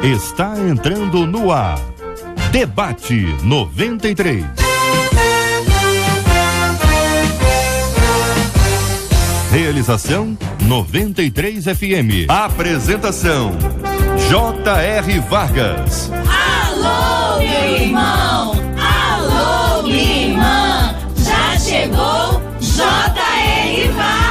está entrando no ar. Debate 93. Realização 93 FM. Apresentação J.R. Vargas. Alô, meu irmão! Alô, minha irmã! Já chegou J.R. Vargas!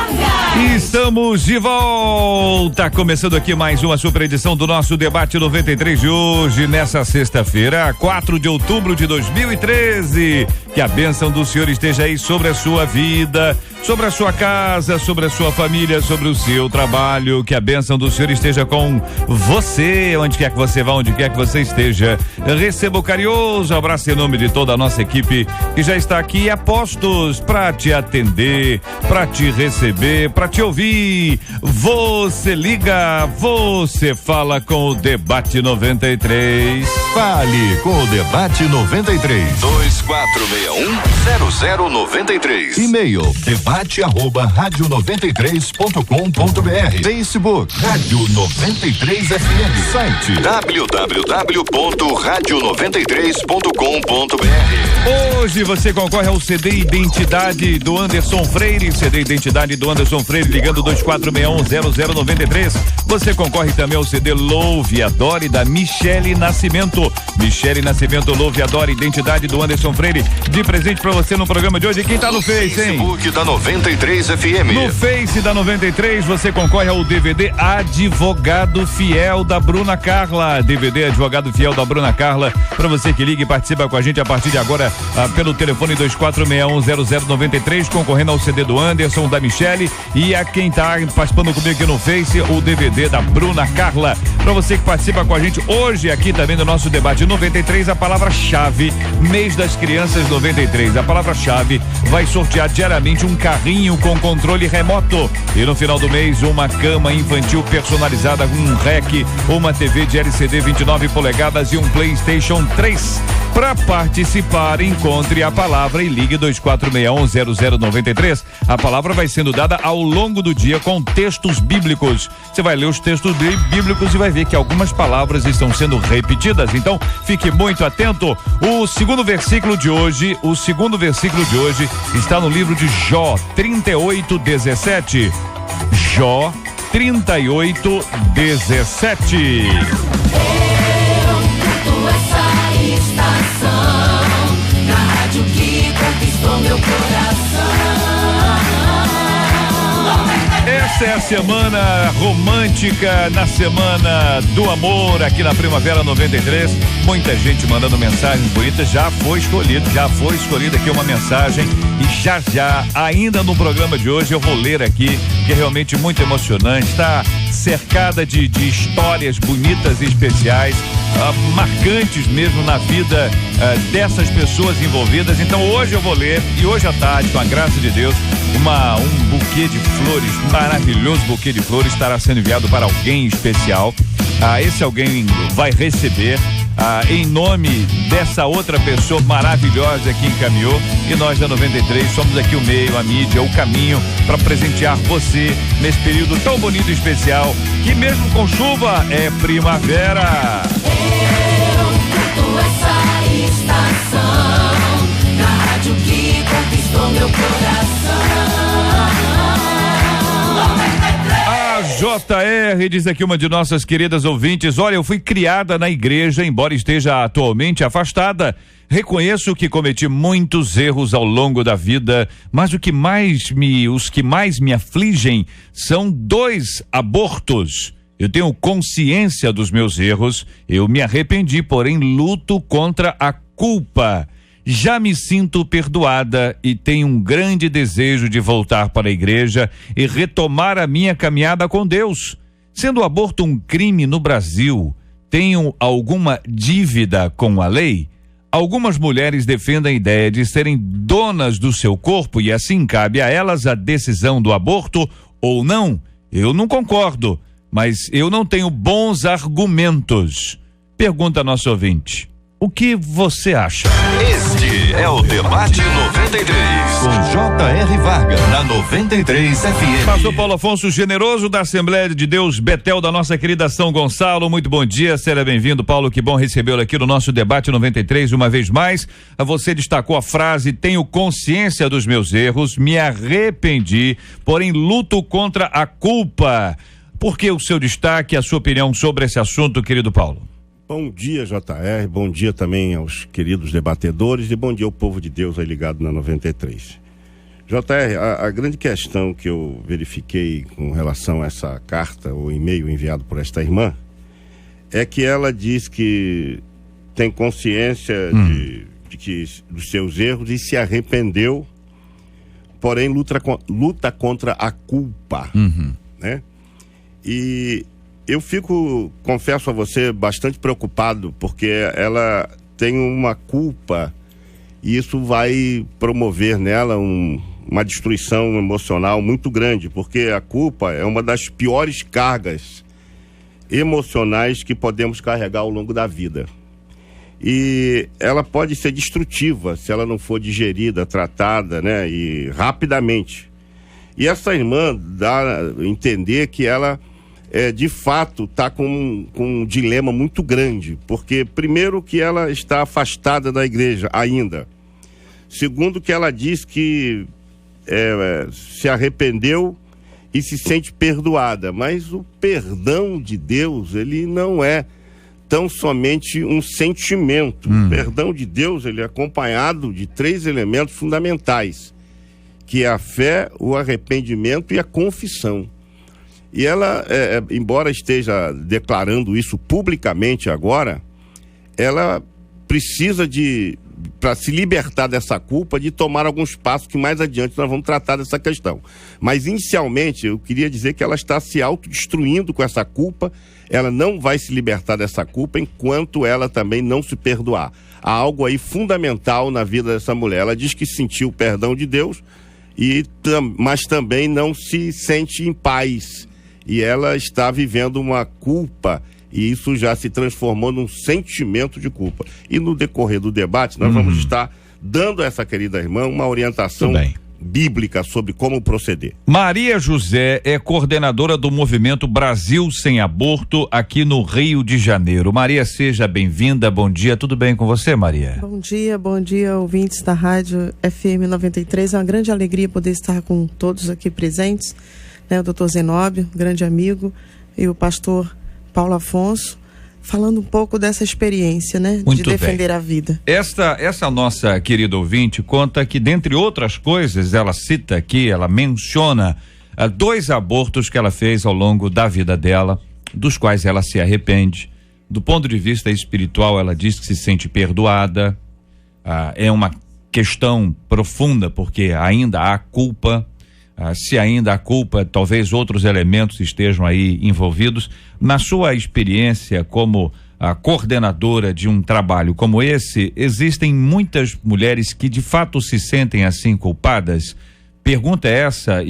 Estamos de volta, começando aqui mais uma super edição do nosso Debate 93 de hoje, nessa sexta-feira, 4 de outubro de 2013. Que a bênção do Senhor esteja aí sobre a sua vida, sobre a sua casa, sobre a sua família, sobre o seu trabalho. Que a bênção do Senhor esteja com você, onde quer que você vá, onde quer que você esteja. Receba o carinhoso abraço em nome de toda a nossa equipe que já está aqui a postos para te atender, para te receber, para te ouvir. Você liga, você fala com o Debate 93. Fale com o Debate 93. 2461-0093. E-mail debate@radio93.com.br. Facebook Rádio 93 FM. Site www.radio93.com.br. Hoje você concorre ao CD Identidade do Anderson Freire. CD Identidade do Anderson Freire, ligando 2461-0093. Você concorre também ao CD Louve Adore da Michele Nascimento. Michele Nascimento, Louve Adore, Identidade do Anderson Freire. De presente pra você no programa de hoje. Quem tá no Face, hein? Facebook da 93 FM. No Face da 93 você concorre ao DVD Advogado Fiel da Bruna Carla. DVD Advogado Fiel da Bruna Carla. Pra você que liga e participa com a gente a partir de agora pelo telefone 2461-0093, concorrendo ao CD do Anderson, da Michele, e a quem tá participando comigo aqui no Face, o DVD da Bruna Carla. Pra você que participa com a gente hoje aqui também do nosso Debate 93, a palavra-chave, mês das crianças 93. A palavra-chave vai sortear diariamente um carrinho com controle remoto e no final do mês uma cama infantil personalizada com um REC, uma TV de LCD 29 polegadas e um PlayStation 3. Para participar, encontre a palavra e ligue 2461-0093. A palavra vai sendo dada ao longo do dia com textos bíblicos. Você vai ler os textos bíblicos e vai ver que algumas palavras estão sendo repetidas. Então, fique muito atento. O segundo versículo de hoje está no livro de Jó 38:17. Jó 38:17. Na rádio que conquistou meu coração. Essa é a semana romântica, na semana do amor, aqui na Primavera 93. Muita gente mandando mensagens bonitas. Já foi escolhida aqui uma mensagem. E já, ainda no programa de hoje, eu vou ler aqui, que é realmente muito emocionante. Está cercada de histórias bonitas e especiais, marcantes mesmo na vida dessas pessoas envolvidas. Então hoje eu vou ler, e hoje à tarde, com a graça de Deus, um buquê de flores, um maravilhoso buquê de flores estará sendo enviado para alguém especial. Esse alguém vai receber em nome dessa outra pessoa maravilhosa que encaminhou, e nós da 93 somos aqui o meio, a mídia, o caminho para presentear você nesse período tão bonito e especial, que mesmo com chuva é primavera. Eu canto essa estação, na rádio que conquistou meu coração. A JR diz aqui uma de nossas queridas ouvintes: olha, eu fui criada na igreja, embora esteja atualmente afastada. Reconheço que cometi muitos erros ao longo da vida, mas os que mais me afligem são 2 abortos. Eu tenho consciência dos meus erros, eu me arrependi, porém luto contra a culpa. Já me sinto perdoada e tenho um grande desejo de voltar para a igreja e retomar a minha caminhada com Deus. Sendo o aborto um crime no Brasil, tenho alguma dívida com a lei? Algumas mulheres defendem a ideia de serem donas do seu corpo e assim cabe a elas a decisão do aborto ou não. Eu não concordo, mas eu não tenho bons argumentos. Pergunta a nosso ouvinte: o que você acha? Este é o Debate 93, com J.R. Vargas, na 93 FM. Pastor Paulo Afonso Generoso, da Assembleia de Deus Betel, da nossa querida São Gonçalo. Muito bom dia, seja bem-vindo, Paulo. Que bom recebê-lo aqui no nosso Debate 93 uma vez mais. Você destacou a frase: tenho consciência dos meus erros, me arrependi, porém luto contra a culpa. Por que o seu destaque, a sua opinião sobre esse assunto, querido Paulo? Bom dia, JR, bom dia também aos queridos debatedores e bom dia ao povo de Deus aí ligado na 93. JR, a grande questão que eu verifiquei com relação a essa carta ou e-mail enviado por esta irmã é que ela diz que tem consciência dos seus erros e se arrependeu, porém luta contra a culpa, né? E eu confesso a você, bastante preocupado, porque ela tem uma culpa e isso vai promover nela uma destruição emocional muito grande, porque a culpa é uma das piores cargas emocionais que podemos carregar ao longo da vida. E ela pode ser destrutiva se ela não for digerida, tratada, né, e rapidamente. E essa irmã dá a entender que ela de fato está com um dilema muito grande, porque primeiro que ela está afastada da igreja ainda, segundo que ela diz que se arrependeu e se sente perdoada, mas o perdão de Deus, ele não é tão somente um sentimento. O perdão de Deus, ele é acompanhado de 3 elementos fundamentais, que é a fé, o arrependimento e a confissão. E ela, embora esteja declarando isso publicamente agora, ela precisa para se libertar dessa culpa, de tomar alguns passos que mais adiante nós vamos tratar dessa questão. Mas inicialmente eu queria dizer que ela está se autodestruindo com essa culpa. Ela não vai se libertar dessa culpa enquanto ela também não se perdoar. Há algo aí fundamental na vida dessa mulher. Ela diz que sentiu o perdão de Deus, mas também não se sente em paz. E ela está vivendo uma culpa, e isso já se transformou num sentimento de culpa. E no decorrer do debate, nós vamos estar dando a essa querida irmã uma orientação bíblica sobre como proceder. Maria José é coordenadora do movimento Brasil Sem Aborto aqui no Rio de Janeiro. Maria, seja bem-vinda, bom dia, tudo bem com você, Maria? Bom dia, ouvintes da Rádio FM 93, é uma grande alegria poder estar com todos aqui presentes, né? O doutor Zenóbio, grande amigo, e o pastor Paulo Afonso, falando um pouco dessa experiência, né? Muito de defender bem. A vida. Essa nossa querida ouvinte conta que, dentre outras coisas, ela cita aqui, ela menciona 2 abortos que ela fez ao longo da vida dela, dos quais ela se arrepende. Do ponto de vista espiritual, ela diz que se sente perdoada. É uma questão profunda, porque ainda há culpa. Se ainda há culpa, talvez outros elementos estejam aí envolvidos. Na sua experiência como a coordenadora de um trabalho como esse, existem muitas mulheres que de fato se sentem assim culpadas? Pergunta é essa,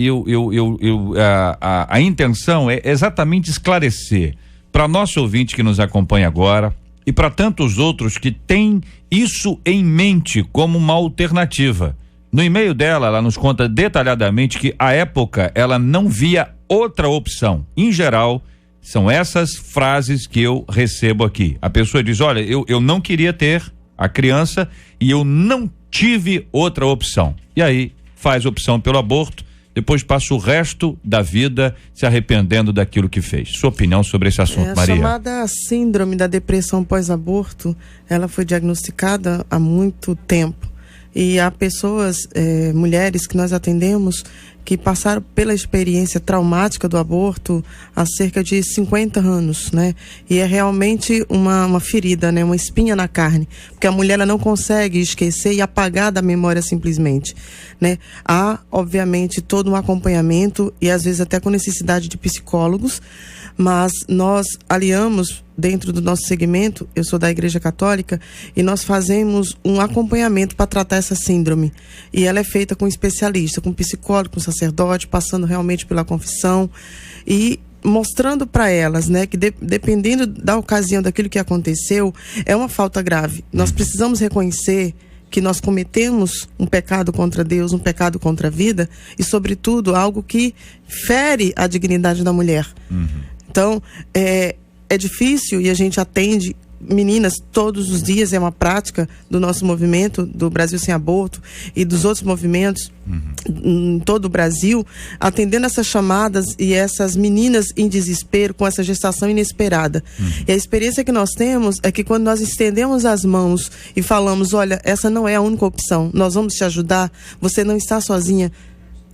a intenção é exatamente esclarecer para nosso ouvinte que nos acompanha agora e para tantos outros que têm isso em mente como uma alternativa. No e-mail dela, ela nos conta detalhadamente que, à época, ela não via outra opção. Em geral, são essas frases que eu recebo aqui. A pessoa diz: olha, eu não queria ter a criança e eu não tive outra opção. E aí, faz opção pelo aborto, depois passa o resto da vida se arrependendo daquilo que fez. Sua opinião sobre esse assunto, Maria? A chamada síndrome da depressão pós-aborto, ela foi diagnosticada há muito tempo. E há pessoas, mulheres que nós atendemos, que passaram pela experiência traumática do aborto há cerca de 50 anos, né? E é realmente uma ferida, né? Uma espinha na carne, porque a mulher ela não consegue esquecer e apagar da memória simplesmente, né? Há, obviamente, todo um acompanhamento e às vezes até com necessidade de psicólogos, mas nós aliamos dentro do nosso segmento, eu sou da Igreja Católica, e nós fazemos um acompanhamento para tratar essa síndrome. E ela é feita com especialista, com psicólogo, com sacerdote, passando realmente pela confissão e mostrando para elas, né, que dependendo da ocasião daquilo que aconteceu, é uma falta grave. Nós precisamos reconhecer que nós cometemos um pecado contra Deus, um pecado contra a vida e, sobretudo, algo que fere a dignidade da mulher. Então, é difícil e a gente atende meninas todos os dias, é uma prática do nosso movimento, do Brasil Sem Aborto e dos outros movimentos em todo o Brasil, atendendo essas chamadas e essas meninas em desespero com essa gestação inesperada. E a experiência que nós temos é que quando nós estendemos as mãos e falamos, olha, essa não é a única opção, nós vamos te ajudar, você não está sozinha.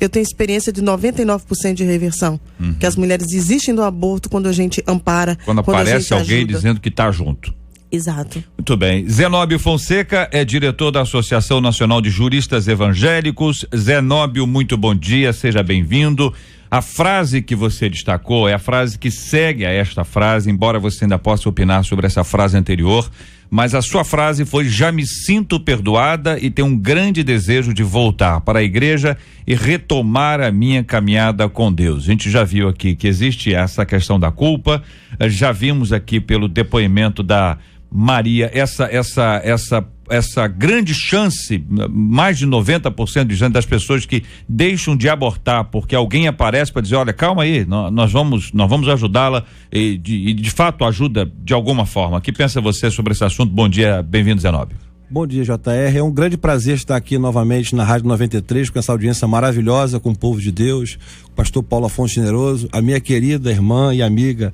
Eu tenho experiência de 99% de reversão. Que as mulheres desistem do aborto quando a gente ampara. Quando aparece alguém ajuda. Dizendo que está junto. Exato. Muito bem. Zenóbio Fonseca é diretor da Associação Nacional de Juristas Evangélicos. Zenóbio, muito bom dia, seja bem-vindo. A frase que você destacou é a frase que segue a esta frase, embora você ainda possa opinar sobre essa frase anterior, mas a sua frase foi: já me sinto perdoada e tenho um grande desejo de voltar para a igreja e retomar a minha caminhada com Deus. A gente já viu aqui que existe essa questão da culpa, já vimos aqui pelo depoimento da Maria essa grande chance, mais de 90% das pessoas que deixam de abortar porque alguém aparece para dizer, olha, calma aí, nós vamos ajudá-la e de fato ajuda de alguma forma. O que pensa você sobre esse assunto? Bom dia, bem-vindo, Zenóbio. Bom dia, JR. É um grande prazer estar aqui novamente na Rádio 93 com essa audiência maravilhosa com o povo de Deus, o pastor Paulo Afonso Generoso, a minha querida irmã e amiga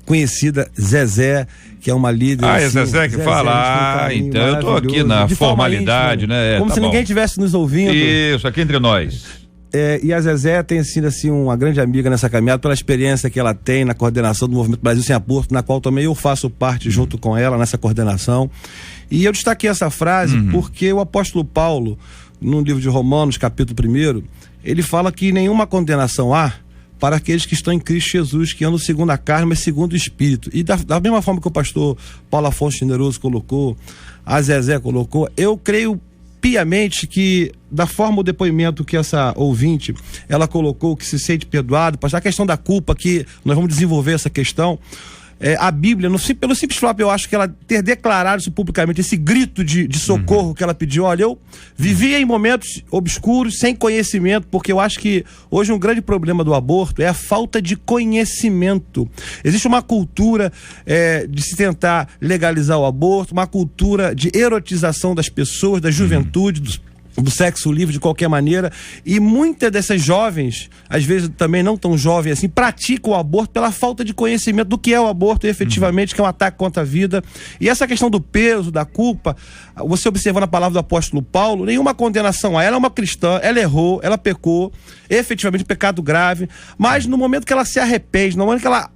conhecida Zezé, que é uma líder. É Zezé que fala. Então eu tô aqui na formalidade, né? Como se ninguém estivesse nos ouvindo. Isso, aqui entre nós. E a Zezé tem sido assim uma grande amiga nessa caminhada pela experiência que ela tem na coordenação do Movimento Brasil Sem Aborto, na qual também eu faço parte junto com ela nessa coordenação. E eu destaquei essa frase porque o apóstolo Paulo, no livro de Romanos, capítulo 1, ele fala que nenhuma condenação há para aqueles que estão em Cristo Jesus, que andam segundo a carne, mas segundo o Espírito. E da mesma forma que o pastor Paulo Afonso Generoso colocou, a Zezé colocou, eu creio piamente que, da forma o depoimento que essa ouvinte, ela colocou, que se sente perdoado, a questão da culpa, que nós vamos desenvolver essa questão, a Bíblia, pelo simples fato, eu acho que ela ter declarado isso publicamente, esse grito de socorro que ela pediu, olha, eu vivia em momentos obscuros, sem conhecimento, porque eu acho que hoje um grande problema do aborto é a falta de conhecimento. Existe uma cultura de se tentar legalizar o aborto, uma cultura de erotização das pessoas, da juventude, do sexo livre de qualquer maneira, e muitas dessas jovens, às vezes também não tão jovens assim, praticam o aborto pela falta de conhecimento do que é o aborto efetivamente, que é um ataque contra a vida. E essa questão do peso, da culpa, você observando a palavra do apóstolo Paulo, nenhuma condenação a ela. É uma cristã, ela errou, ela pecou, efetivamente pecado grave, mas no momento que ela se arrepende, no momento que ela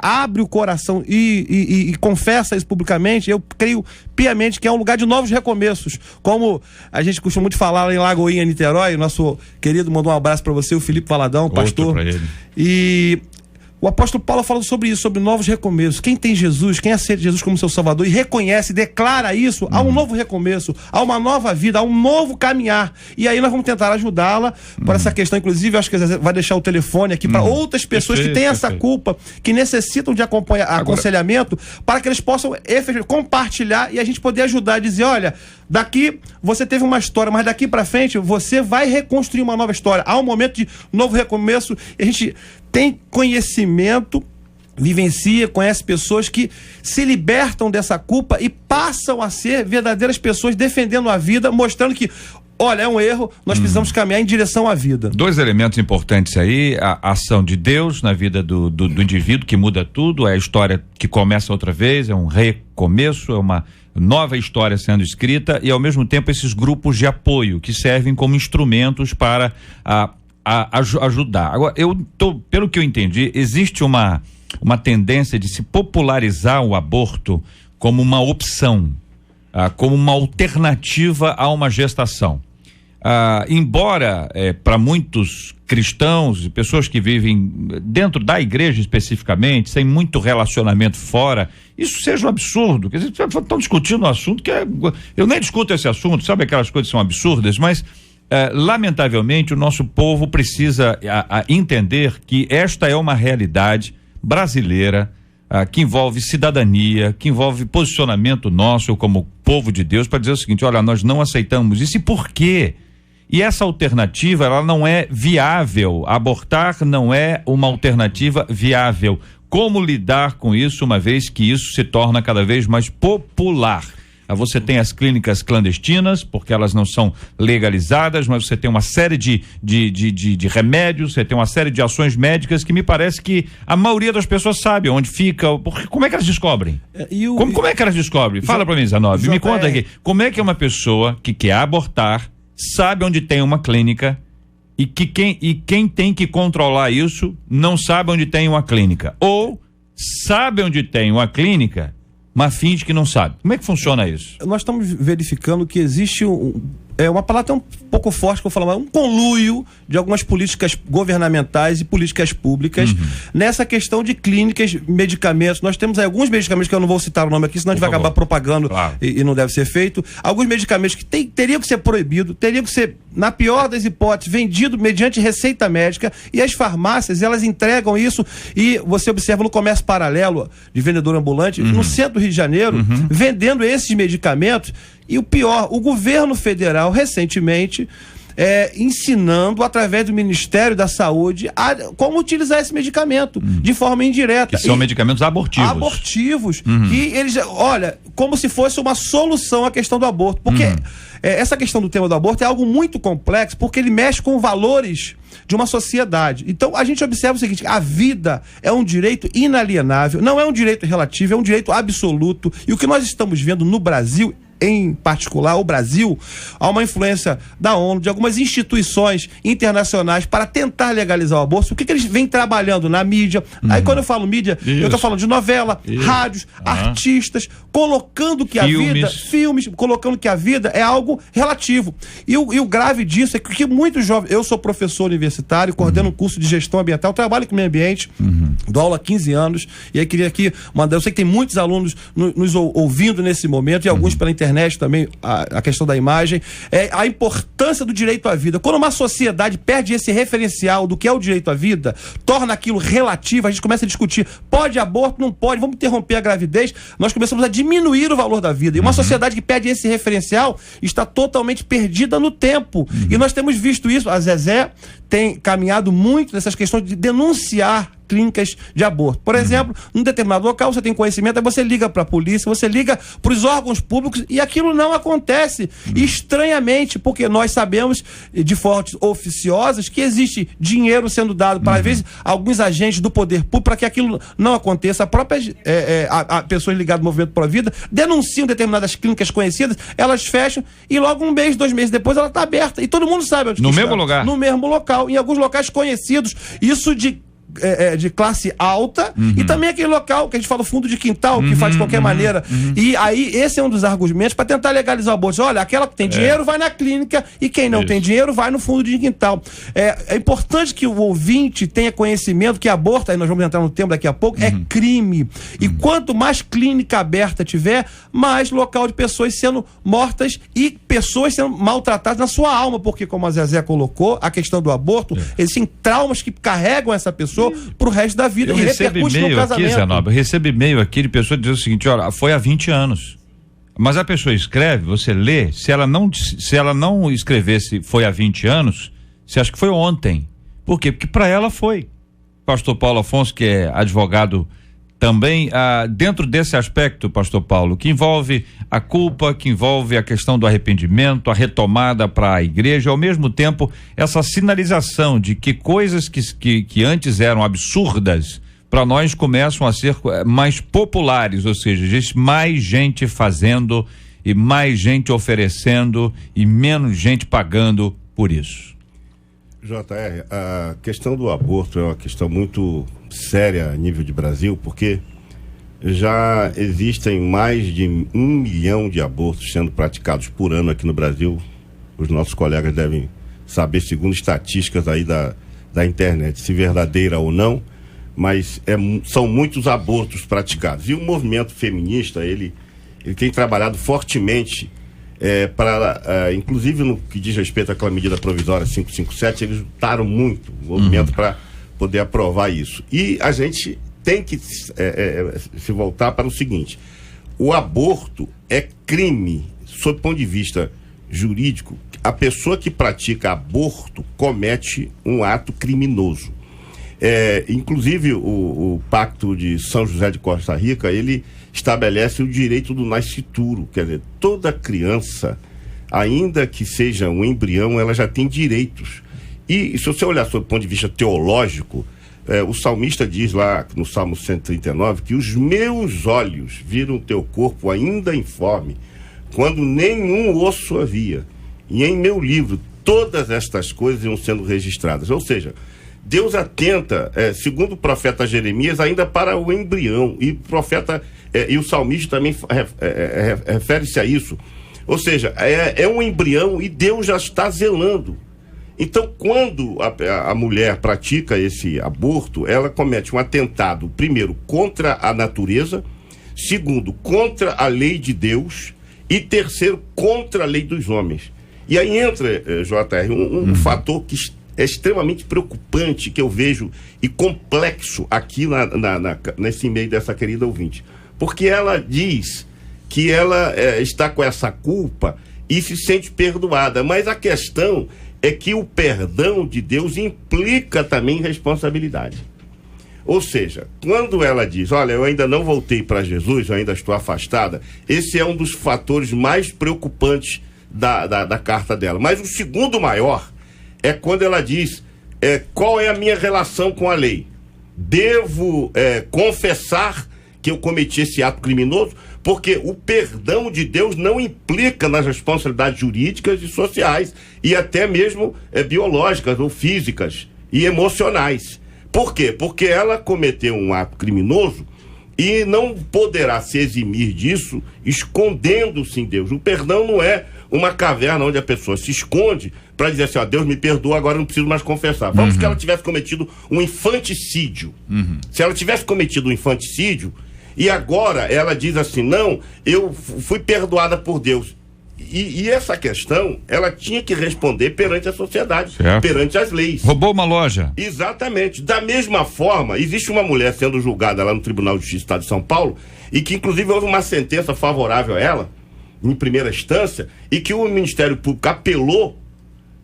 abre o coração e confessa isso publicamente, eu creio piamente que é um lugar de novos recomeços, como a gente costuma muito falar lá em Lagoinha, Niterói. Nosso querido mandou um abraço para você, o Felipe Valadão, pastor. E o apóstolo Paulo fala sobre isso, sobre novos recomeços. Quem tem Jesus, quem aceita Jesus como seu Salvador e reconhece, declara isso, há um novo recomeço, há uma nova vida, há um novo caminhar. E aí nós vamos tentar ajudá-la por essa questão. Inclusive, eu acho que vai deixar o telefone aqui para outras pessoas que têm essa culpa, que necessitam de aconselhamento, para que eles possam compartilhar e a gente poder ajudar, dizer, olha, daqui você teve uma história, mas daqui para frente você vai reconstruir uma nova história. Há um momento de novo recomeço e a gente tem conhecimento, vivencia, conhece pessoas que se libertam dessa culpa e passam a ser verdadeiras pessoas defendendo a vida, mostrando que, olha, é um erro, nós precisamos caminhar em direção à vida. Dois elementos importantes aí: a ação de Deus na vida do indivíduo, que muda tudo, é a história que começa outra vez, é um recomeço, é uma nova história sendo escrita, e ao mesmo tempo esses grupos de apoio que servem como instrumentos para ajudar. Agora, pelo que eu entendi, existe uma tendência de se popularizar o aborto como uma opção, como uma alternativa a uma gestação. Embora para muitos cristãos e pessoas que vivem dentro da igreja especificamente, sem muito relacionamento fora, isso seja um absurdo. Quer dizer, estão discutindo um assunto que eu nem discuto esse assunto, sabe, aquelas coisas que são absurdas, mas lamentavelmente o nosso povo precisa entender que esta é uma realidade brasileira, que envolve cidadania, que envolve posicionamento nosso como povo de Deus, para dizer o seguinte: olha, nós não aceitamos isso. E por quê? E essa alternativa, ela não é viável. Abortar não é uma alternativa viável. Como lidar com isso, uma vez que isso se torna cada vez mais popular? Você tem as clínicas clandestinas, porque elas não são legalizadas, mas você tem uma série de remédios, você tem uma série de ações médicas que me parece que a maioria das pessoas sabe onde fica, porque como é que elas descobrem? Como é que elas descobrem? Fala pra mim, Zanov, me conta aqui, como é que uma pessoa que quer abortar sabe onde tem uma clínica e quem tem que controlar isso não sabe onde tem uma clínica, ou sabe onde tem uma clínica, mas finge que não sabe? Como é que funciona isso? Nós estamos verificando que existe uma palavra um pouco forte que eu vou falar, mas um conluio de algumas políticas governamentais e políticas públicas nessa questão de clínicas, medicamentos. Nós temos alguns medicamentos que eu não vou citar o nome aqui, senão a gente vai acabar propagando, claro, e não deve ser feito. Alguns medicamentos que teriam que ser proibidos, teriam que ser, na pior das hipóteses, vendido mediante receita médica, e as farmácias, elas entregam isso, e você observa no comércio paralelo de vendedor ambulante, no centro do Rio de Janeiro, vendendo esses medicamentos. E o pior, o governo federal recentemente ensinando através do Ministério da Saúde como utilizar esse medicamento de forma indireta. Que são medicamentos abortivos. Abortivos. E eles, olha, como se fosse uma solução à questão do aborto. Porque essa questão do tema do aborto é algo muito complexo, porque ele mexe com valores de uma sociedade. Então a gente observa o seguinte: a vida é um direito inalienável, não é um direito relativo, é um direito absoluto. E o que nós estamos vendo no Brasil, em particular o Brasil, há uma influência da ONU, de algumas instituições internacionais para tentar legalizar o aborto. O que eles vêm trabalhando na mídia? Aí quando eu falo mídia, eu estou falando de novela, rádios, artistas, colocando que filmes, colocando que a vida é algo relativo. E o grave disso é que muitos jovens, eu sou professor universitário, coordeno um curso de gestão ambiental, trabalho com meio ambiente, dou aula há 15 anos, e aí queria aqui mandar, eu sei que tem muitos alunos nos ouvindo nesse momento, e alguns pela internet também, a questão da imagem, a importância do direito à vida. Quando uma sociedade perde esse referencial do que é o direito à vida, torna aquilo relativo, a gente começa a discutir, pode aborto, não pode, vamos interromper a gravidez, nós começamos a diminuir o valor da vida. E uma sociedade que perde esse referencial está totalmente perdida no tempo. E nós temos visto isso, a Zezé tem caminhado muito nessas questões de denunciar clínicas de aborto. Por exemplo, num determinado local você tem conhecimento, aí você liga para a polícia, você liga para os órgãos públicos e aquilo não acontece. Estranhamente, porque nós sabemos de fontes oficiosas que existe dinheiro sendo dado para, às vezes, alguns agentes do poder público para que aquilo não aconteça. A própria pessoas ligadas ao Movimento Pro Vida denunciam determinadas clínicas conhecidas, elas fecham e logo 1 mês, 2 meses depois ela está aberta e todo mundo sabe onde no está. mesmo lugar? No mesmo local, em alguns locais conhecidos. Isso de classe alta, e também aquele local que a gente fala fundo de quintal, que faz de qualquer maneira. E aí esse é um dos argumentos para tentar legalizar o aborto. Olha, aquela que tem dinheiro vai na clínica e quem não tem dinheiro vai no fundo de quintal. É importante que o ouvinte tenha conhecimento que aborto, aí nós vamos entrar no tema daqui a pouco, é crime. E quanto mais clínica aberta tiver, mais local de pessoas sendo mortas e pessoas sendo maltratadas na sua alma, porque como a Zezé colocou, a questão do aborto, existem traumas que carregam essa pessoa pro resto da vida. Eu recebo e-mail aqui, Zé Nobre, eu recebo e-mail aqui de pessoa dizendo o seguinte: olha, foi há 20 anos. Mas a pessoa escreve, você lê, se ela não escrevesse foi há 20 anos, você acha que foi ontem. Por quê? Porque para ela foi. Pastor Paulo Afonso, que é advogado também, dentro desse aspecto, pastor Paulo, que envolve a culpa, que envolve a questão do arrependimento, a retomada para a igreja, ao mesmo tempo essa sinalização de que coisas que antes eram absurdas para nós começam a ser mais populares, ou seja, existe mais gente fazendo e mais gente oferecendo e menos gente pagando por isso. JR, a questão do aborto é uma questão muito séria a nível de Brasil, porque já existem mais de 1 milhão de abortos sendo praticados por ano aqui no Brasil. Os nossos colegas devem saber, segundo estatísticas aí da internet, se verdadeira ou não, mas são muitos abortos praticados. E o movimento feminista, ele tem trabalhado fortemente inclusive no que diz respeito àquela medida provisória 557, eles lutaram muito o movimento para poder aprovar isso. E a gente tem que se voltar para o seguinte: o aborto é crime, sob o ponto de vista jurídico. A pessoa que pratica aborto comete um ato criminoso. Inclusive o Pacto de São José de Costa Rica, ele estabelece o direito do nascituro, quer dizer, toda criança, ainda que seja um embrião, ela já tem direitos. E se você olhar sob o ponto de vista teológico, o salmista diz lá no Salmo 139 que os meus olhos viram teu corpo ainda informe, quando nenhum osso havia. E em meu livro todas estas coisas iam sendo registradas. Ou seja, Deus atenta, segundo o profeta Jeremias, ainda para o embrião. E o profeta e o salmista também refere-se a isso. Ou seja, é um embrião e Deus já está zelando. Então, quando a mulher pratica esse aborto, ela comete um atentado, primeiro, contra a natureza, segundo, contra a lei de Deus e terceiro, contra a lei dos homens. E aí entra, JR, um fator que é extremamente preocupante, que eu vejo, e complexo aqui nesse e-mail dessa querida ouvinte. Porque ela diz que ela está com essa culpa e se sente perdoada, mas a questão é que o perdão de Deus implica também responsabilidade. Ou seja, quando ela diz, olha, eu ainda não voltei para Jesus, eu ainda estou afastada, esse é um dos fatores mais preocupantes da carta dela. Mas o segundo maior é quando ela diz, qual é a minha relação com a lei? Devo confessar que eu cometi esse ato criminoso? Porque o perdão de Deus não implica nas responsabilidades jurídicas e sociais, e até mesmo biológicas ou físicas e emocionais. Por quê? Porque ela cometeu um ato criminoso e não poderá se eximir disso escondendo-se em Deus. O perdão não é uma caverna onde a pessoa se esconde para dizer assim, Deus me perdoa, agora eu não preciso mais confessar. Vamos que ela tivesse cometido um infanticídio. Se ela tivesse cometido um infanticídio, e agora ela diz assim, não, eu fui perdoada por Deus. E essa questão, ela tinha que responder perante a sociedade, certo, perante as leis. Roubou uma loja. Exatamente. Da mesma forma, existe uma mulher sendo julgada lá no Tribunal de Justiça do Estado de São Paulo, e que inclusive houve uma sentença favorável a ela, em primeira instância, e que o Ministério Público apelou,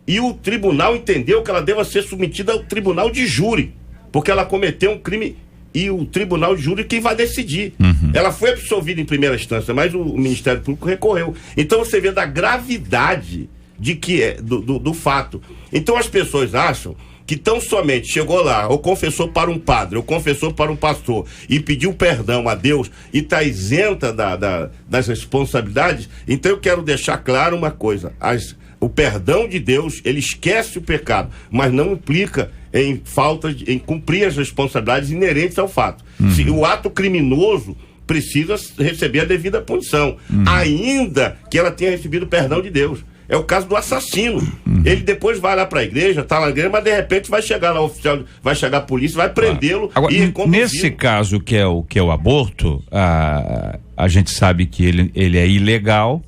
e o tribunal entendeu que ela deva ser submetida ao tribunal de júri, porque ela cometeu um crime, e o tribunal de júri quem vai decidir. Ela foi absolvida em primeira instância, mas o Ministério Público recorreu. Então você vê da gravidade de que do fato. Então as pessoas acham que tão somente chegou lá, ou confessou para um padre, ou confessou para um pastor, e pediu perdão a Deus, e está isenta das responsabilidades. Então eu quero deixar claro uma coisa, o perdão de Deus, ele esquece o pecado, mas não implica em cumprir as responsabilidades inerentes ao fato. Se o ato criminoso precisa receber a devida punição, ainda que ela tenha recebido o perdão de Deus. É o caso do assassino. Ele depois vai lá para a igreja, tá lá na igreja, mas de repente vai chegar lá o oficial, vai chegar a polícia, vai prendê-lo. Agora, nesse caso que é o aborto, a gente sabe que ele é ilegal,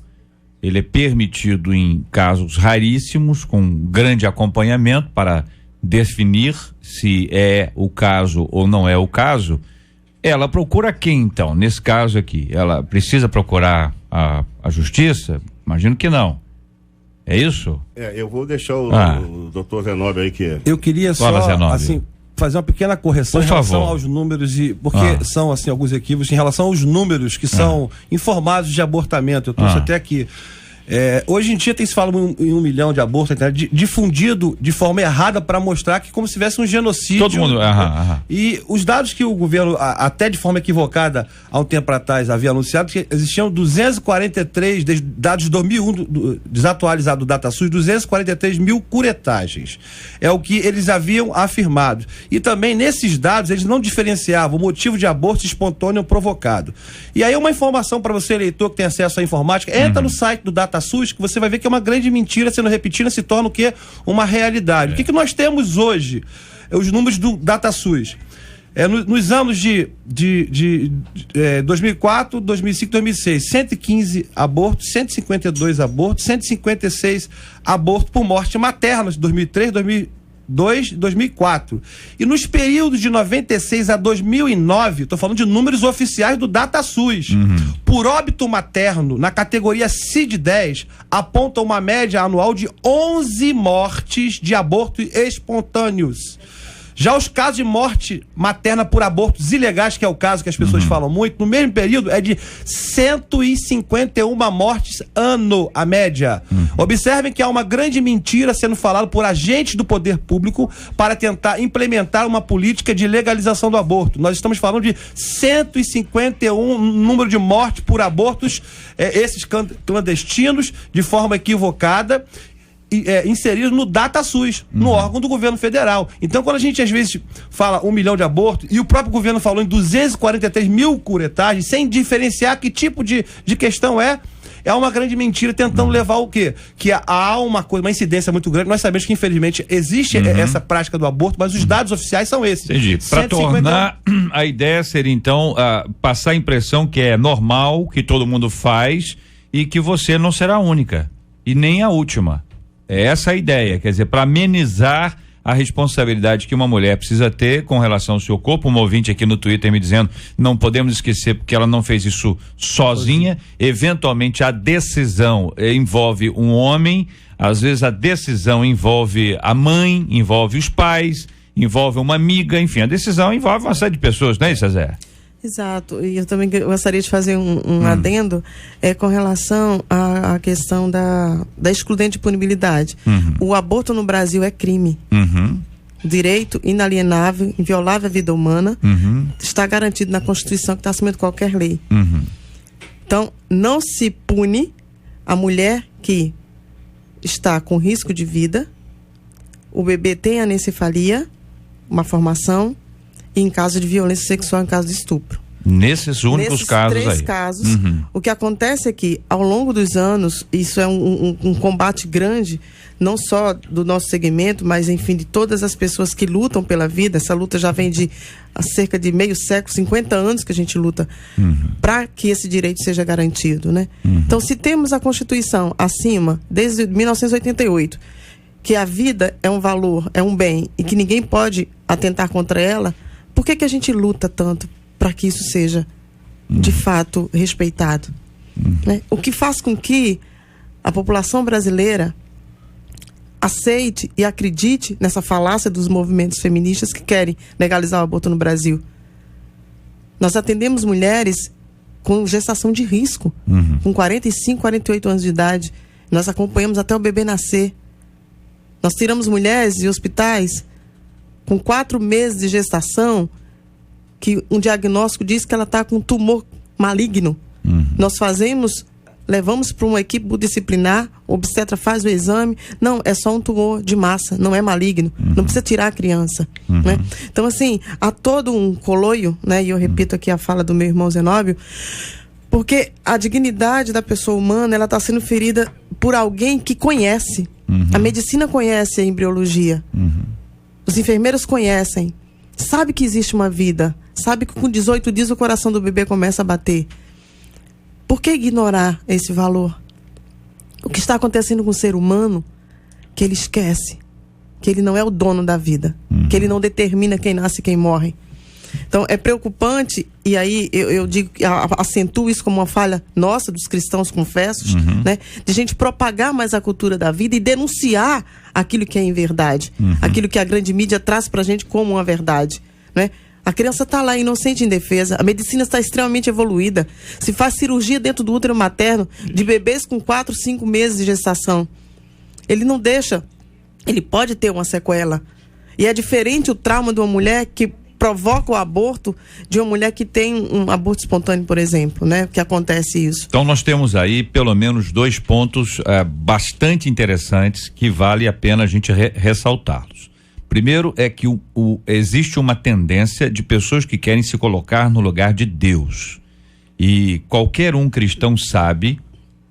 ele é permitido em casos raríssimos, com grande acompanhamento para definir se é o caso ou não é o caso. Ela procura quem, então, nesse caso aqui? Ela precisa procurar a justiça? Imagino que não. É isso? Eu vou deixar o doutor Zenóbio aí que... Eu queria só, assim, fazer uma pequena correção em relação aos números, porque são, assim, alguns equívocos em relação aos números que são informados de abortamento. Eu trouxe até aqui. Hoje em dia tem se fala em 1 milhão de abortos, difundido de forma errada para mostrar que como se tivesse um genocídio. Todo mundo. E os dados que o governo, até de forma equivocada, há um tempo atrás havia anunciado, que existiam 243, dados de 2001, desatualizado do DataSUS, 243 mil curetagens. É o que eles haviam afirmado. E também nesses dados eles não diferenciavam o motivo de aborto espontâneo ou provocado. E aí uma informação para você, eleitor, que tem acesso à informática, entra no site do DataSUS, que você vai ver que é uma grande mentira sendo repetida, se torna o quê? Uma realidade. O que nós temos hoje? Os números do DataSUS. Nos anos de 2004, 2005, 2006, 115 abortos, 152 abortos, 156 abortos por morte materna de 2003, 2004. E nos períodos de 96 a 2009, estou falando de números oficiais do DataSUS, por óbito materno, na categoria CID-10, aponta uma média anual de 11 mortes de abortos espontâneos. Já os casos de morte materna por abortos ilegais, que é o caso que as pessoas falam muito, no mesmo período é de 151 mortes ano, a média. Observem que há uma grande mentira sendo falada por agentes do poder público para tentar implementar uma política de legalização do aborto. Nós estamos falando de 151 número de mortes por abortos, esses clandestinos, de forma equivocada, inseridos no DataSUS, no órgão do governo federal. Então, quando a gente às vezes fala 1 milhão de abortos, e o próprio governo falou em 243 mil curetagens, sem diferenciar que tipo de questão é uma grande mentira, tentando levar o quê? Que há uma incidência muito grande. Nós sabemos que, infelizmente, existe essa prática do aborto, mas os dados oficiais são esses. Entendi. Para tornar, a ideia seria, então, passar a impressão que é normal, que todo mundo faz, e que você não será a única, e nem a última. É essa a ideia, quer dizer, para amenizar a responsabilidade que uma mulher precisa ter com relação ao seu corpo. Um ouvinte aqui no Twitter me dizendo, não podemos esquecer porque ela não fez isso sozinha. Eventualmente a decisão envolve um homem, às vezes a decisão envolve a mãe, envolve os pais, envolve uma amiga, enfim, a decisão envolve uma série de pessoas, não é isso, Zé? Exato, e eu também gostaria de fazer um adendo com relação à questão da excludente de punibilidade. O aborto no Brasil é crime. Direito inalienável, inviolável à vida humana, está garantido na Constituição, que está acima de qualquer lei. Então, não se pune a mulher que está com risco de vida, o bebê tem anencefalia, uma formação, e em caso de violência sexual, em caso de estupro. Nesses únicos casos aí. Nesses 3 casos, o que acontece é que, ao longo dos anos, isso é um combate grande, não só do nosso segmento, mas, enfim, de todas as pessoas que lutam pela vida. Essa luta já vem de há cerca de meio século, 50 anos que a gente luta para que esse direito seja garantido, né? Então, se temos a Constituição acima, desde 1988, que a vida é um valor, é um bem, e que ninguém pode atentar contra ela, por que a gente luta tanto para que isso seja, de fato, respeitado? Né? O que faz com que a população brasileira aceite e acredite nessa falácia dos movimentos feministas que querem legalizar o aborto no Brasil. Nós atendemos mulheres com gestação de risco, com 45, 48 anos de idade. Nós acompanhamos até o bebê nascer. Nós tiramos mulheres de hospitais com 4 meses de gestação, que um diagnóstico diz que ela está com um tumor maligno. Nós levamos para uma equipe multidisciplinar, o obstetra faz o exame, não, é só um tumor de massa, não é maligno, não precisa tirar a criança. Né? Então, assim, há todo um coloio, né? E eu repito aqui a fala do meu irmão Zenóbio, porque a dignidade da pessoa humana, ela está sendo ferida por alguém que conhece. A medicina conhece a embriologia. Os enfermeiros conhecem, sabe que existe uma vida, sabe que com 18 dias o coração do bebê começa a bater. Por que ignorar esse valor? O que está acontecendo com o ser humano, que ele esquece que ele não é o dono da vida, que ele não determina quem nasce e quem morre. Então é preocupante, e aí eu digo, acentuo isso como uma falha nossa, dos cristãos confessos, né? De gente propagar mais a cultura da vida e denunciar aquilo que é em verdade, aquilo que a grande mídia traz pra gente como uma verdade, né? A criança está lá inocente e indefesa, a medicina está extremamente evoluída, se faz cirurgia dentro do útero materno de bebês com 4, 5 meses de gestação. Ele não deixa, ele pode ter uma sequela, e é diferente o trauma de uma mulher que provoca o aborto de uma mulher que tem um aborto espontâneo, por exemplo, né? Que acontece isso. Então nós temos aí pelo menos 2 pontos bastante interessantes que vale a pena a gente ressaltá-los. Primeiro é que existe uma tendência de pessoas que querem se colocar no lugar de Deus, e qualquer um cristão sabe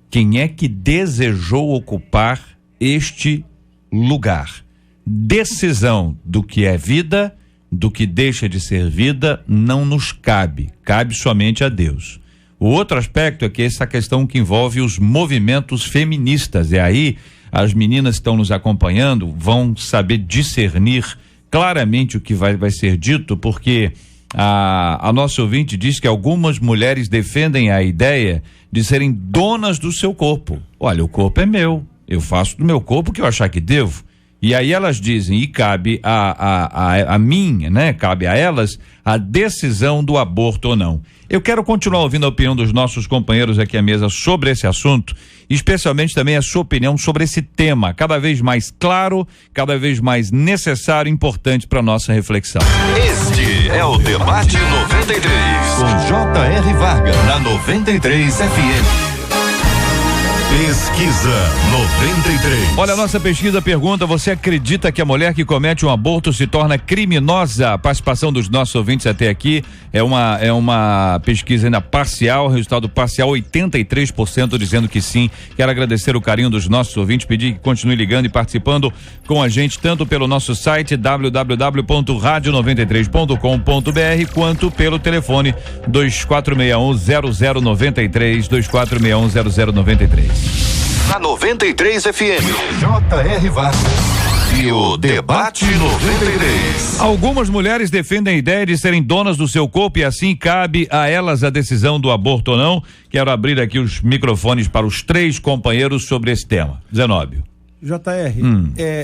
quem é que desejou ocupar este lugar. Decisão do que é vida, do que deixa de ser vida, não nos cabe, cabe somente a Deus. O outro aspecto é que essa questão que envolve os movimentos feministas, e aí as meninas que estão nos acompanhando vão saber discernir claramente o que vai ser dito, porque a nossa ouvinte diz que algumas mulheres defendem a ideia de serem donas do seu corpo. Olha, o corpo é meu, eu faço do meu corpo o que eu achar que devo. E aí elas dizem, e cabe a mim, né? Cabe a elas a decisão do aborto ou não. Eu quero continuar ouvindo a opinião dos nossos companheiros aqui à mesa sobre esse assunto, especialmente também a sua opinião sobre esse tema, cada vez mais claro, cada vez mais necessário e importante para nossa reflexão. Este é o Debate 93, com J.R. Varga, na 93 FM. Pesquisa 93. Olha, a nossa pesquisa pergunta: você acredita que a mulher que comete um aborto se torna criminosa? A participação dos nossos ouvintes até aqui é uma pesquisa ainda parcial, resultado parcial, 83% dizendo que sim. Quero agradecer o carinho dos nossos ouvintes, pedir que continue ligando e participando com a gente, tanto pelo nosso site www.radio93.com.br, quanto pelo telefone 2461-0093, 2461-0093. Na 93 FM, J.R. Vargas e o Debate 93. Algumas mulheres defendem a ideia de serem donas do seu corpo e assim cabe a elas a decisão do aborto ou não. Quero abrir aqui os microfones para os três companheiros sobre esse tema. Zenóbio. J.R.,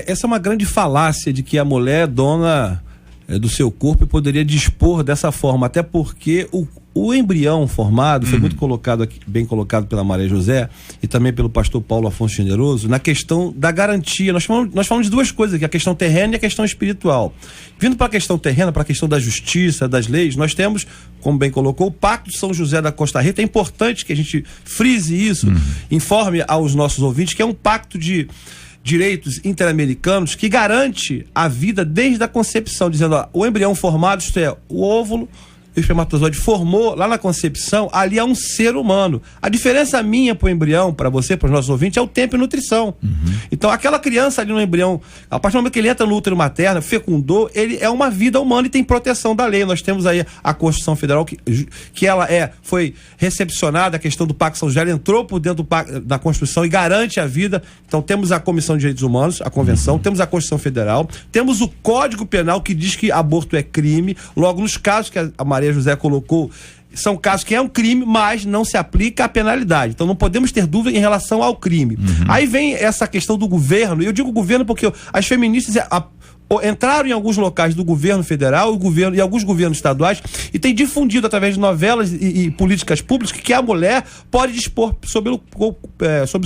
essa é uma grande falácia de que a mulher é dona do seu corpo e poderia dispor dessa forma, até porque o embrião formado foi muito colocado aqui, bem colocado pela Maria José e também pelo pastor Paulo Afonso Generoso, na questão da garantia. Nós falamos de duas coisas aqui, a questão terrena e a questão espiritual. Vindo para a questão terrena, para a questão da justiça, das leis, nós temos, como bem colocou, o Pacto de São José da Costa Rica. É importante que a gente frise isso, informe aos nossos ouvintes que é um pacto de direitos interamericanos que garante a vida desde a concepção, dizendo, ó, o embrião formado, isto é, o óvulo, o espermatozoide formou lá na concepção, ali é um ser humano. A diferença minha pro embrião, para você, para os nossos ouvintes, é o tempo e nutrição. Então, aquela criança ali no embrião, a partir do momento que ele entra no útero materno, fecundou, ele é uma vida humana e tem proteção da lei. Nós temos aí a Constituição Federal, que ela foi recepcionada, a questão do Pacto São José, ela entrou por dentro da Constituição e garante a vida. Então, temos a Comissão de Direitos Humanos, a Convenção, temos a Constituição Federal, temos o Código Penal, que diz que aborto é crime. Logo, nos casos que a Maria José colocou, são casos que é um crime, mas não se aplica a penalidade. Então não podemos ter dúvida em relação ao crime. Aí vem essa questão do governo, e eu digo governo porque as feministas entraram em alguns locais do governo federal e alguns governos estaduais e tem difundido através de novelas e políticas públicas que a mulher pode dispor sobre o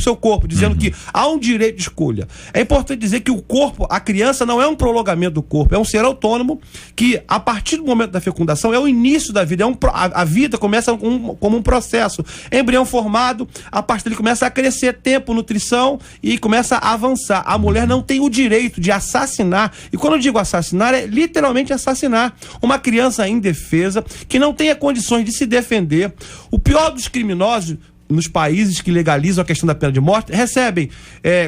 seu corpo, dizendo que há um direito de escolha. É importante dizer que o corpo, a criança não é um prolongamento do corpo, é um ser autônomo que a partir do momento da fecundação é o início da vida, a vida começa como um processo. Embrião formado, a partir dele começa a crescer, tempo, nutrição e começa a avançar. A mulher não tem o direito de assassinar. E quando eu digo assassinar, é literalmente assassinar uma criança indefesa que não tenha condições de se defender. O pior dos criminosos nos países que legalizam a questão da pena de morte, recebem,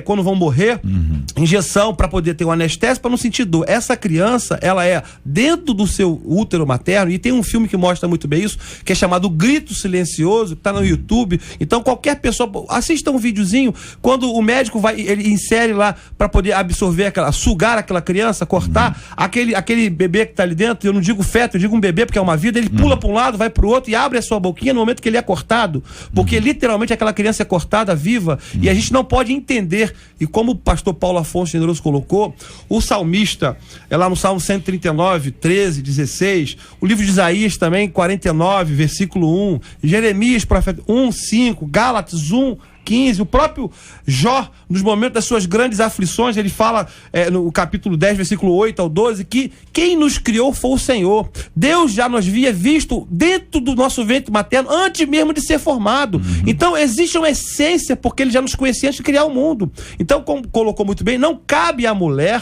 quando vão morrer, injeção para poder ter um anestésico para não sentir dor. Essa criança, ela é dentro do seu útero materno, e tem um filme que mostra muito bem isso, que é chamado Grito Silencioso, que está no YouTube. Então qualquer pessoa, assista um videozinho, quando o médico ele insere lá para poder absorver, sugar aquela criança, cortar, aquele bebê que está ali dentro, eu não digo feto, eu digo um bebê porque é uma vida, ele pula para um lado, vai para o outro e abre a sua boquinha no momento que ele é cortado, porque literalmente aquela criança é cortada viva, e a gente não pode entender, e como o pastor Paulo Afonso Generoso colocou, o salmista, lá no Salmo 139, 13, 16, o livro de Isaías também, 49, versículo 1, Jeremias, profeta 1, 5, Gálatas 1, 15, o próprio Jó, nos momentos das suas grandes aflições, ele fala no capítulo 10, versículo 8 ao 12, que quem nos criou foi o Senhor. Deus já nos havia visto dentro do nosso ventre materno antes mesmo de ser formado. Então existe uma essência, porque ele já nos conhecia antes de criar o mundo. Então, como colocou muito bem, não cabe à mulher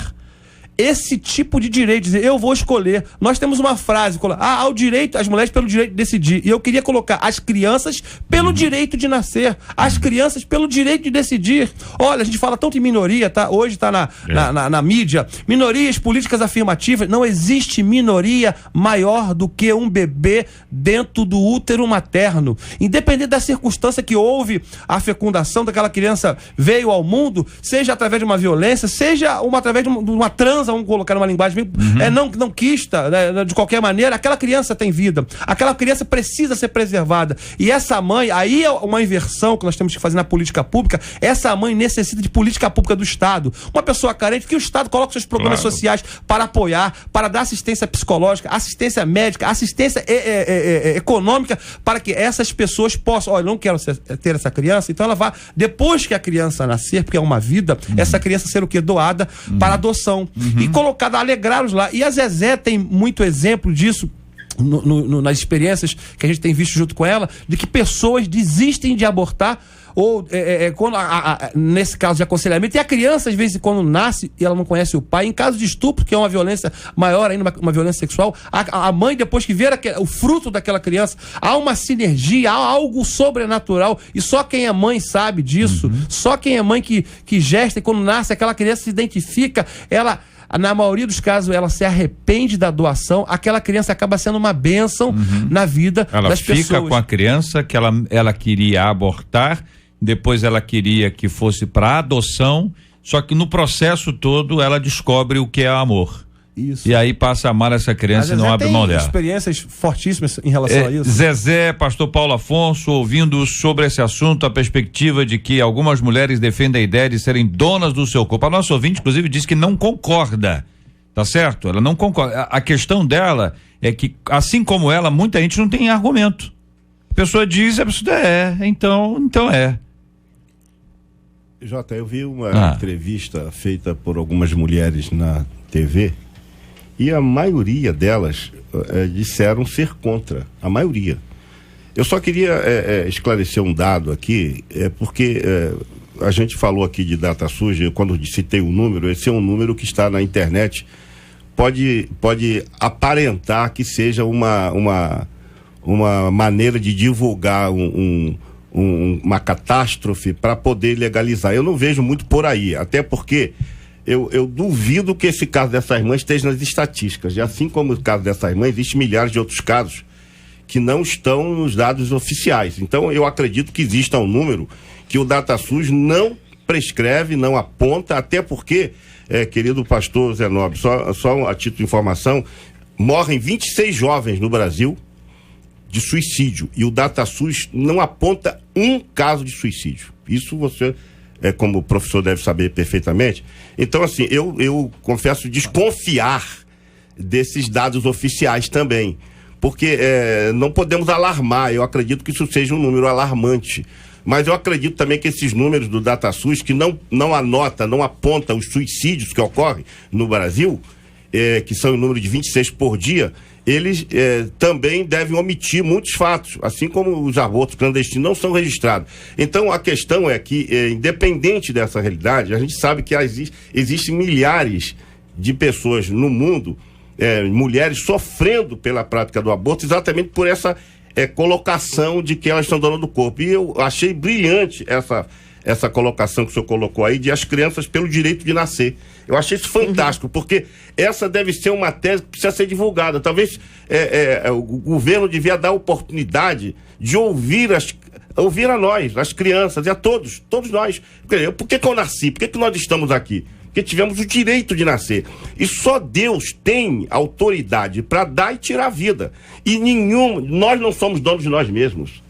esse tipo de direito, dizer, eu vou escolher. Nós temos uma frase, ao direito, as mulheres pelo direito de decidir. E eu queria colocar as crianças pelo direito de nascer, as crianças pelo direito de decidir. Olha, a gente fala tanto em minoria, tá? Hoje tá na mídia, minorias políticas afirmativas. Não existe minoria maior do que um bebê dentro do útero materno. Independente da circunstância que houve a fecundação daquela criança veio ao mundo, seja através de uma violência, seja através de uma transa, vamos colocar numa linguagem bem, não quista, né, de qualquer maneira, aquela criança tem vida, aquela criança precisa ser preservada. E essa mãe, aí é uma inversão que nós temos que fazer na política pública, essa mãe necessita de política pública do Estado. Uma pessoa carente, que o Estado coloca seus programas sociais para apoiar, para dar assistência psicológica, assistência médica, assistência econômica, para que essas pessoas possam, olha, eu não quero ter essa criança, então ela vai, depois que a criança nascer, porque é uma vida, essa criança ser o quê? Doada para adoção. E colocada, alegrá-los lá. E a Zezé tem muito exemplo disso, nas experiências que a gente tem visto junto com ela, de que pessoas desistem de abortar, ou quando nesse caso de aconselhamento, e a criança, às vezes, quando nasce e ela não conhece o pai, em caso de estupro, que é uma violência maior ainda, uma violência sexual, a mãe, depois que vê o fruto daquela criança, há uma sinergia, há algo sobrenatural, e só quem é mãe sabe disso, só quem é mãe que gesta, e quando nasce, aquela criança se identifica, ela... Na maioria dos casos, ela se arrepende da doação, aquela criança acaba sendo uma bênção na vida das pessoas. Ela fica com a criança que ela queria abortar, depois ela queria que fosse para adoção, só que no processo todo ela descobre o que é amor. Isso. E aí passa a amar essa criança e não abre mão dela. Experiências fortíssimas em relação a isso. Zezé, pastor Paulo Afonso, ouvindo sobre esse assunto, a perspectiva de que algumas mulheres defendem a ideia de serem donas do seu corpo. A nossa ouvinte, inclusive, disse que não concorda, tá certo? Ela não concorda. A questão dela é que, assim como ela, muita gente não tem argumento. A pessoa diz, então é. Jota, eu vi uma entrevista feita por algumas mulheres na TV, e a maioria delas disseram ser contra, a maioria. Eu só queria esclarecer um dado aqui, porque a gente falou aqui de data suja, quando citei o número, esse é um número que está na internet, pode aparentar que seja uma maneira de divulgar uma catástrofe para poder legalizar. Eu não vejo muito por aí, até porque eu duvido que esse caso dessa irmã esteja nas estatísticas. E assim como o caso dessa irmã, existem milhares de outros casos que não estão nos dados oficiais. Então, eu acredito que exista um número que o DataSUS não prescreve, não aponta, até porque, querido pastor Zé Nobre, só a título de informação, morrem 26 jovens no Brasil de suicídio, e o DataSUS não aponta um caso de suicídio. Isso você... como o professor deve saber perfeitamente. Então, assim, eu confesso desconfiar desses dados oficiais também, porque não podemos alarmar. Eu acredito que isso seja um número alarmante, mas eu acredito também que esses números do DataSUS, que não anota, não aponta os suicídios que ocorrem no Brasil, que são o número de 26 por dia, eles também devem omitir muitos fatos, assim como os abortos clandestinos não são registrados. Então, a questão é que, independente dessa realidade, a gente sabe que existem milhares de pessoas no mundo, mulheres sofrendo pela prática do aborto, exatamente por essa colocação de que elas estão donas do corpo. E eu achei brilhante essa colocação que o senhor colocou aí, de as crianças pelo direito de nascer. Eu achei isso fantástico, porque essa deve ser uma tese que precisa ser divulgada. Talvez o governo devia dar a oportunidade de ouvir a nós, as crianças, e a todos nós. Por que eu nasci? Por que nós estamos aqui? Porque tivemos o direito de nascer. E só Deus tem autoridade para dar e tirar a vida. E nós não somos donos de nós mesmos.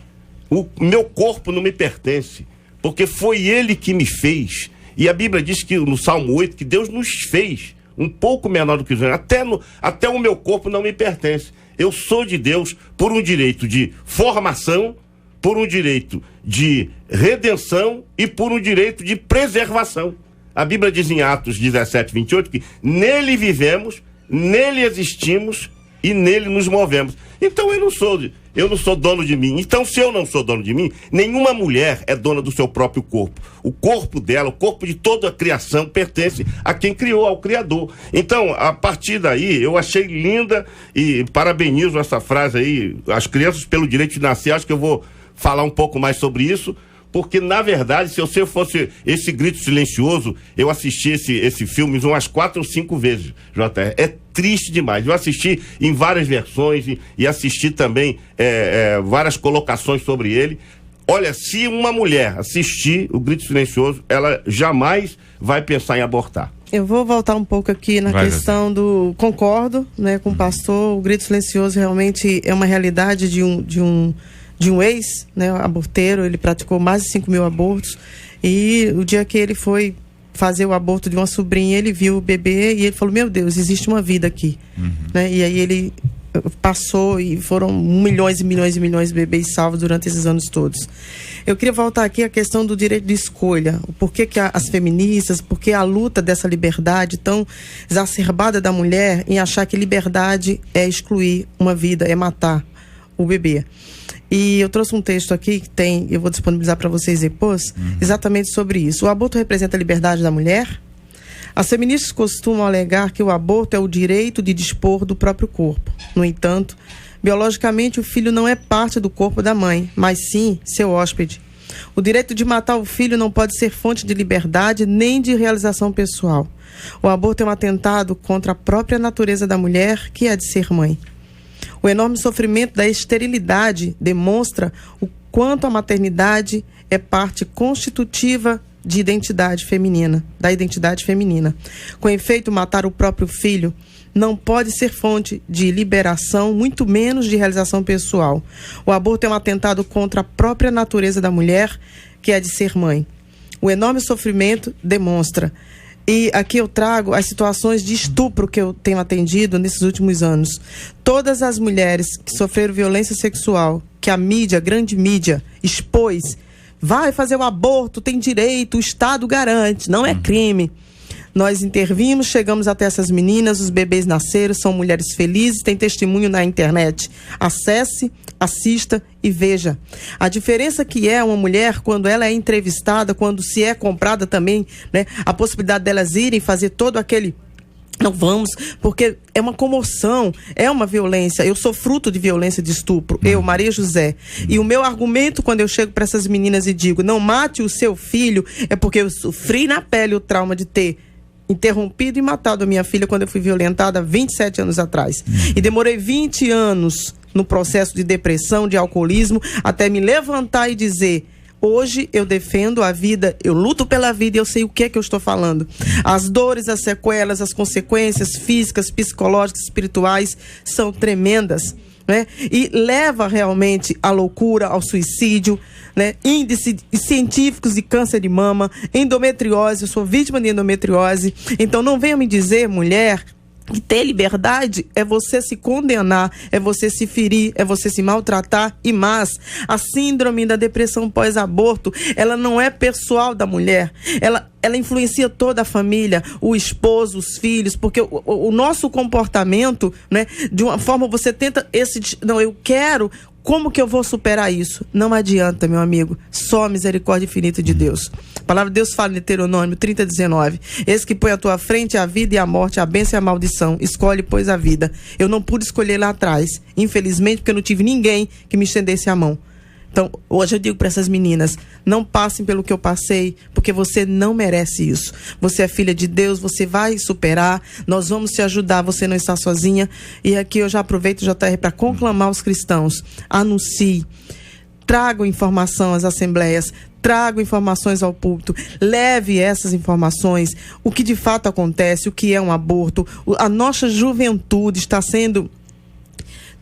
O meu corpo não me pertence, porque foi Ele que me fez. E a Bíblia diz que no Salmo 8, que Deus nos fez um pouco menor do que os homens. Até o meu corpo não me pertence. Eu sou de Deus por um direito de formação, por um direito de redenção e por um direito de preservação. A Bíblia diz em Atos 17, 28, que nele vivemos, nele existimos e nele nos movemos. Então eu não sou dono de mim. Então, se eu não sou dono de mim, nenhuma mulher é dona do seu próprio corpo. O corpo dela, o corpo de toda a criação pertence a quem criou, ao Criador. Então, a partir daí, eu achei linda e parabenizo essa frase aí, as crianças pelo direito de nascer. Acho que eu vou falar um pouco mais sobre isso, porque, na verdade, se eu fosse esse grito silencioso, eu assisti esse filme umas 4 ou 5 vezes, JR. É triste demais. Eu assisti em várias versões e assisti também várias colocações sobre ele. Olha, se uma mulher assistir o grito silencioso, ela jamais vai pensar em abortar. Eu vou voltar um pouco aqui na questão do... Concordo, né, com o pastor. O grito silencioso realmente é uma realidade de um ex, né, aborteiro. Ele praticou mais de 5 mil abortos, e o dia que ele foi fazer o aborto de uma sobrinha, ele viu o bebê e ele falou: meu Deus, existe uma vida aqui, né? E aí ele passou, e foram milhões e milhões e milhões de bebês salvos durante esses anos todos. Eu queria voltar aqui à questão do direito de escolha. Por que as feministas, por que a luta dessa liberdade tão exacerbada da mulher em achar que liberdade é excluir uma vida, é matar o bebê. E eu trouxe um texto aqui que eu vou disponibilizar para vocês depois, exatamente sobre isso. O aborto representa a liberdade da mulher? As feministas costumam alegar que o aborto é o direito de dispor do próprio corpo. No entanto, biologicamente o filho não é parte do corpo da mãe, mas sim seu hóspede. O direito de matar o filho não pode ser fonte de liberdade nem de realização pessoal. O aborto é um atentado contra a própria natureza da mulher, que é de ser mãe. O enorme sofrimento da esterilidade demonstra o quanto a maternidade é parte constitutiva da identidade feminina. Com efeito, matar o próprio filho não pode ser fonte de liberação, muito menos de realização pessoal. O aborto é um atentado contra a própria natureza da mulher, que é de ser mãe. O enorme sofrimento demonstra. E aqui eu trago as situações de estupro que eu tenho atendido nesses últimos anos. Todas as mulheres que sofreram violência sexual, que a mídia, a grande mídia, expôs, vai fazer o aborto, tem direito, o Estado garante, não é crime. Nós intervimos, chegamos até essas meninas, os bebês nasceram, são mulheres felizes, tem testemunho na internet. Acesse, assista e veja. A diferença que é uma mulher quando ela é entrevistada, quando se é comprada também, né? A possibilidade delas irem fazer todo aquele... Não vamos, porque é uma comoção, é uma violência. Eu sou fruto de violência, de estupro, eu, Maria José. E o meu argumento quando eu chego para essas meninas e digo: não mate o seu filho, é porque eu sofri na pele o trauma de ter interrompido e matado a minha filha quando eu fui violentada 27 anos atrás. E demorei 20 anos no processo de depressão, de alcoolismo, até me levantar e dizer: hoje eu defendo a vida, eu luto pela vida e eu sei o que é que eu estou falando. As dores, as sequelas, as consequências físicas, psicológicas, espirituais são tremendas, né? E leva realmente à loucura, ao suicídio, né? Índices científicos de câncer de mama, endometriose, eu sou vítima de endometriose. Então não venha me dizer, mulher, que ter liberdade é você se condenar, é você se ferir, é você se maltratar. E mais, a síndrome da depressão pós-aborto, ela não é pessoal da mulher, ela influencia toda a família, o esposo, os filhos, porque o nosso comportamento, né, de uma forma você tenta não, eu quero. Como que eu vou superar isso? Não adianta, meu amigo. Só a misericórdia infinita de Deus. A palavra de Deus fala em Deuteronômio 30:19. Esse que põe à tua frente a vida e a morte, a bênção e a maldição. Escolhe, pois, a vida. Eu não pude escolher lá atrás, infelizmente, porque eu não tive ninguém que me estendesse a mão. Então, hoje eu digo para essas meninas: não passem pelo que eu passei, porque você não merece isso. Você é filha de Deus, você vai superar, nós vamos te ajudar, você não está sozinha. E aqui eu já aproveito, JR, para conclamar os cristãos: anuncie, tragam informação às assembleias, tragam informações ao púlpito, leve essas informações, o que de fato acontece, o que é um aborto. A nossa juventude está sendo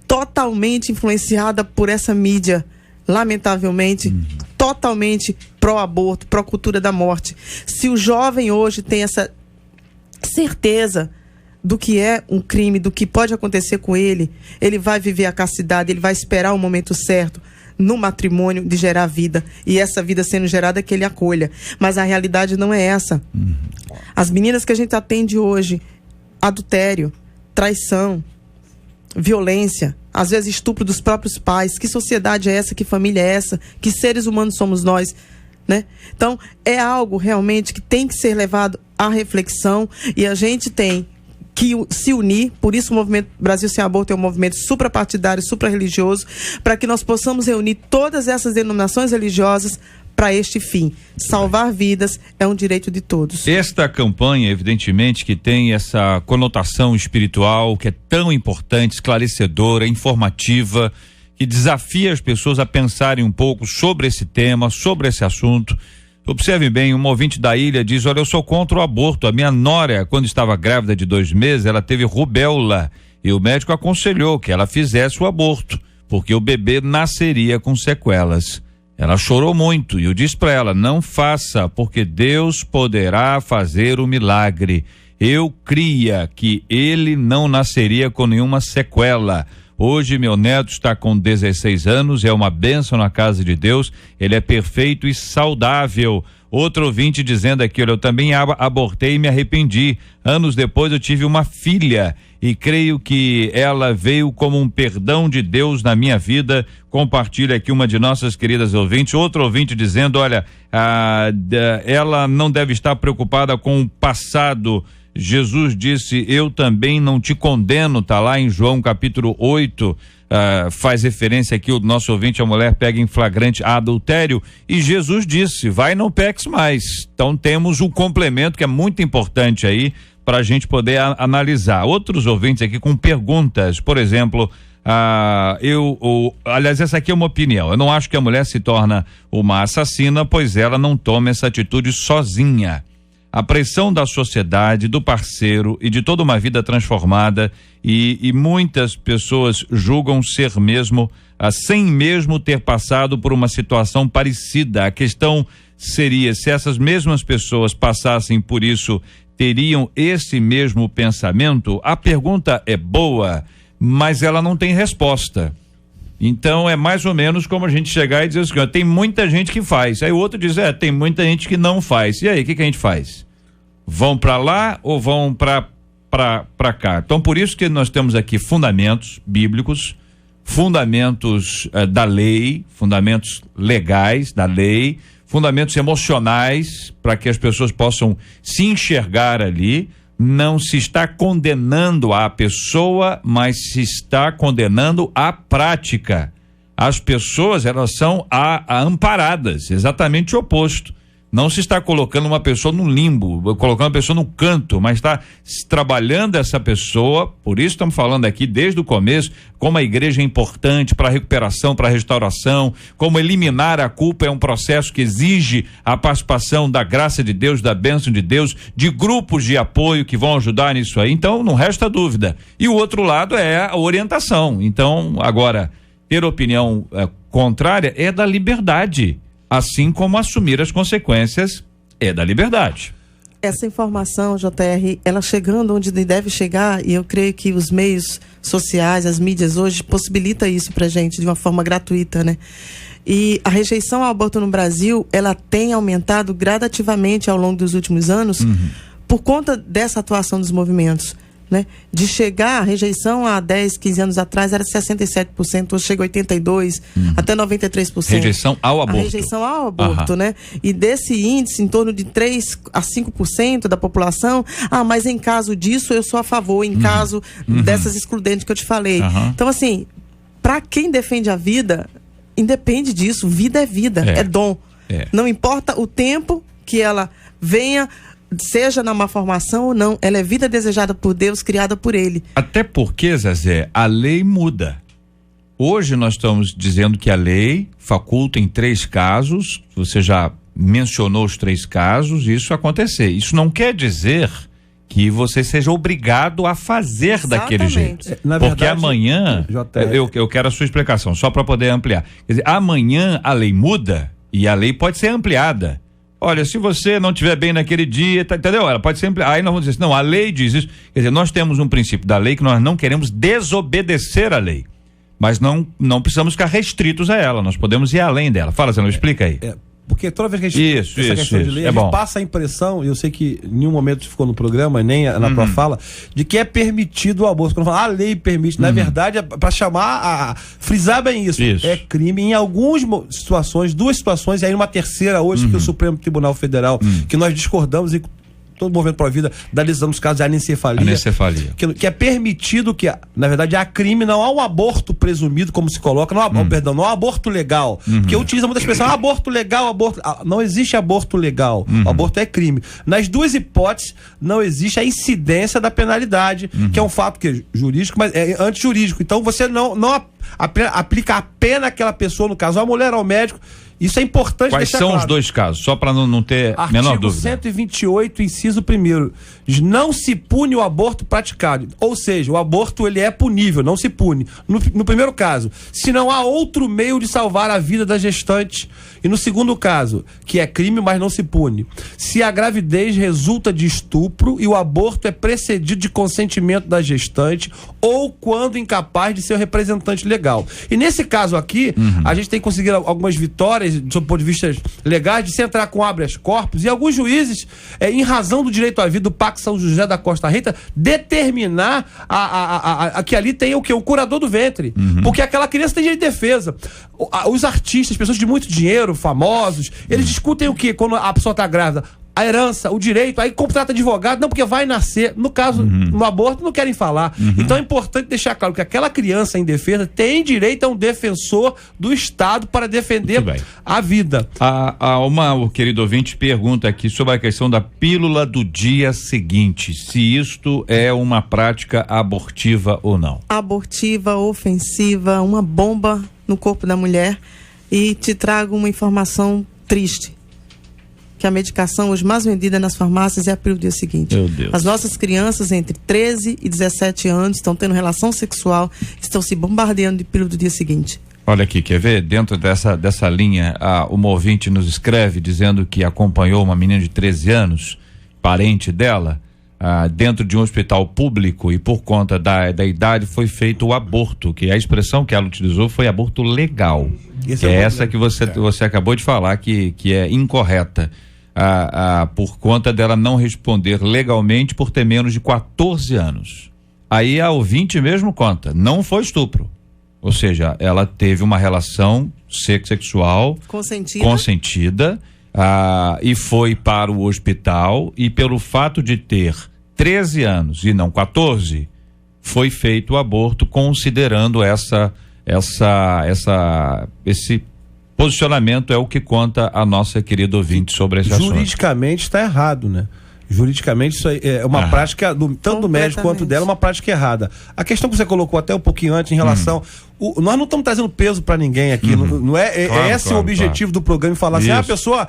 totalmente influenciada por essa mídia, lamentavelmente, totalmente pró-aborto, pró-cultura da morte. Se o jovem hoje tem essa certeza do que é um crime, do que pode acontecer com ele, ele vai viver a castidade, ele vai esperar o momento certo no matrimônio de gerar vida, e essa vida sendo gerada que ele acolha. Mas a realidade não é essa. As meninas que a gente atende hoje, adultério, traição, violência, às vezes estupro dos próprios pais. Que sociedade é essa? Que família é essa? Que seres humanos somos nós? Né? Então, é algo realmente que tem que ser levado à reflexão, e a gente tem que se unir. Por isso o movimento Brasil Sem Aborto é um movimento suprapartidário, suprarreligioso, para que nós possamos reunir todas essas denominações religiosas para este fim. Salvar vidas é um direito de todos. Esta campanha, evidentemente, que tem essa conotação espiritual, que é tão importante, esclarecedora, informativa, que desafia as pessoas a pensarem um pouco sobre esse tema, sobre esse assunto. Observe bem, um ouvinte da ilha diz: olha, eu sou contra o aborto. A minha nora, quando estava grávida de 2 meses, ela teve rubéola e o médico aconselhou que ela fizesse o aborto, porque o bebê nasceria com sequelas. Ela chorou muito e eu disse para ela: não faça, porque Deus poderá fazer o milagre. Eu cria que ele não nasceria com nenhuma sequela. Hoje meu neto está com 16 anos, é uma bênção na casa de Deus, ele é perfeito e saudável. Outro ouvinte dizendo aqui: olha, eu também abortei e me arrependi. Anos depois eu tive uma filha e creio que ela veio como um perdão de Deus na minha vida. Compartilha aqui uma de nossas queridas ouvintes. Outro ouvinte dizendo: olha, ela não deve estar preocupada com o passado. Jesus disse: eu também não te condeno, tá lá em João capítulo 8, faz referência aqui, o nosso ouvinte, a mulher pega em flagrante adultério, e Jesus disse: vai, não peques mais. Então temos um complemento que é muito importante aí para a gente poder analisar. Outros ouvintes aqui com perguntas, por exemplo, aliás, essa aqui é uma opinião, eu não acho que a mulher se torna uma assassina, pois ela não toma essa atitude sozinha. A pressão da sociedade, do parceiro e de toda uma vida transformada, e muitas pessoas julgam ser mesmo, sem mesmo ter passado por uma situação parecida. A questão seria: se essas mesmas pessoas passassem por isso, teriam esse mesmo pensamento? A pergunta é boa, mas ela não tem resposta. Então é mais ou menos como a gente chegar e dizer assim: tem muita gente que faz. Aí o outro diz: tem muita gente que não faz. E aí, o que a gente faz? Vão para lá ou vão para cá? Então por isso que nós temos aqui fundamentos bíblicos, fundamentos da lei, fundamentos legais da lei, fundamentos emocionais, para que as pessoas possam se enxergar ali. Não se está condenando a pessoa, mas se está condenando a prática. As pessoas, elas são amparadas, exatamente o oposto. Não se está colocando uma pessoa no limbo, colocando uma pessoa no canto, mas está trabalhando essa pessoa. Por isso estamos falando aqui desde o começo como a igreja é importante para a recuperação, para a restauração, como eliminar a culpa é um processo que exige a participação da graça de Deus, da bênção de Deus, de grupos de apoio que vão ajudar nisso aí. Então não resta dúvida. E o outro lado é a orientação. Então agora, ter opinião contrária é da liberdade, assim como assumir as consequências é da liberdade. Essa informação, JR, ela chegando onde deve chegar, e eu creio que os meios sociais, as mídias hoje possibilita isso pra gente de uma forma gratuita, né? E a rejeição ao aborto no Brasil, ela tem aumentado gradativamente ao longo dos últimos anos, por conta dessa atuação dos movimentos. Né? De chegar, a rejeição há 10, 15 anos atrás era 67%, hoje chega a 82%, até 93%. Rejeição ao aborto. A rejeição ao aborto, né? E desse índice, em torno de 3 a 5% da população, mas em caso disso eu sou a favor, em caso dessas excludentes que eu te falei. Então, assim, para quem defende a vida, independe disso, vida é vida, é dom. Não importa o tempo que ela venha, seja na malformação ou não, ela é vida desejada por Deus, criada por Ele. Até porque, Zezé, a lei muda. Hoje nós estamos dizendo que a lei faculta em 3 casos, você já mencionou os 3 casos, isso acontecer. Isso não quer dizer que você seja obrigado a fazer daquele jeito. Na porque verdade, amanhã, eu quero a sua explicação, só para poder ampliar. Quer dizer, amanhã a lei muda e a lei pode ser ampliada. Olha, se você não estiver bem naquele dia, entendeu? Ela pode sempre. Aí nós vamos dizer assim, não, a lei diz isso. Quer dizer, nós temos um princípio da lei que nós não queremos desobedecer a lei. Mas não precisamos ficar restritos a ela. Nós podemos ir além dela. Fala, Zé, explica aí. porque toda vez que a gente essa questão de lei, a gente passa a impressão, eu sei que em nenhum momento ficou no programa, nem na tua fala, de que é permitido o aborto. Quando fala, a lei permite, na verdade, é para chamar, frisar bem isso. É crime em algumas situações, 2 situações, e aí uma terceira hoje, que o Supremo Tribunal Federal, que nós discordamos e todo o movimento Pro Vida da decisão dos casos de anencefalia. Que é permitido que, na verdade, há crime, não há um aborto presumido, como se coloca, não há um aborto legal. Porque utiliza muita expressão, aborto legal, aborto. Não existe aborto legal. O aborto é crime. Nas 2 hipóteses, não existe a incidência da penalidade, que é um fato que é jurídico, mas é antijurídico. Então você não aplica a pena àquela pessoa, no caso, a mulher ao médico. Isso é importante. Quais são claro. Os 2 casos? Só para não ter menor dúvida. Artigo 128, inciso 1º. Não se pune o aborto praticado. Ou seja, o aborto ele é punível, não se pune. No primeiro caso, se não há outro meio de salvar a vida da gestante. E no segundo caso, que é crime, mas não se pune. Se a gravidez resulta de estupro e o aborto é precedido de consentimento da gestante ou quando incapaz de ser o representante legal. E nesse caso aqui, a gente tem conseguido algumas vitórias, do ponto de vista legais, de se entrar com habeas corpus, e alguns juízes, em razão do direito à vida do Pacto São José da Costa Rica, determinar que ali tem o quê? O curador do ventre. Porque aquela criança tem direito de defesa. Os artistas, pessoas de muito dinheiro, famosos, eles discutem o quê? Quando a pessoa está grávida? A herança, o direito, aí contrata advogado, não, porque vai nascer. No caso, no aborto, não querem falar. Então é importante deixar claro que aquela criança em defesa tem direito a um defensor do Estado para defender a vida. O querido ouvinte pergunta aqui sobre a questão da pílula do dia seguinte, se isto é uma prática abortiva ou não. Abortiva, ofensiva, uma bomba no corpo da mulher. E te trago uma informação triste. Que a medicação hoje mais vendida nas farmácias é a pílula do dia seguinte. Meu Deus. As nossas crianças entre 13 e 17 anos estão tendo relação sexual, estão se bombardeando de pílula do dia seguinte. Olha aqui, quer ver? Dentro dessa linha, uma ouvinte nos escreve dizendo que acompanhou uma menina de 13 anos, parente dela, dentro de um hospital público, e por conta da idade foi feito o aborto, que a expressão que ela utilizou foi aborto legal. Que é essa que você acabou de falar que é incorreta, por conta dela não responder legalmente por ter menos de 14 anos. Aí a ouvinte mesmo conta, não foi estupro, ou seja, ela teve uma relação sexual consentida, e foi para o hospital, e pelo fato de ter 13 anos e não 14, foi feito o aborto, considerando esse posicionamento é o que conta a nossa querida ouvinte sobre esse assunto. Juridicamente está errado, né? Juridicamente isso é uma prática tanto do médico quanto dela, uma prática errada. A questão que você colocou até um pouquinho antes em relação nós não estamos trazendo peso para ninguém aqui, não é esse o objetivo do programa, falar assim, a pessoa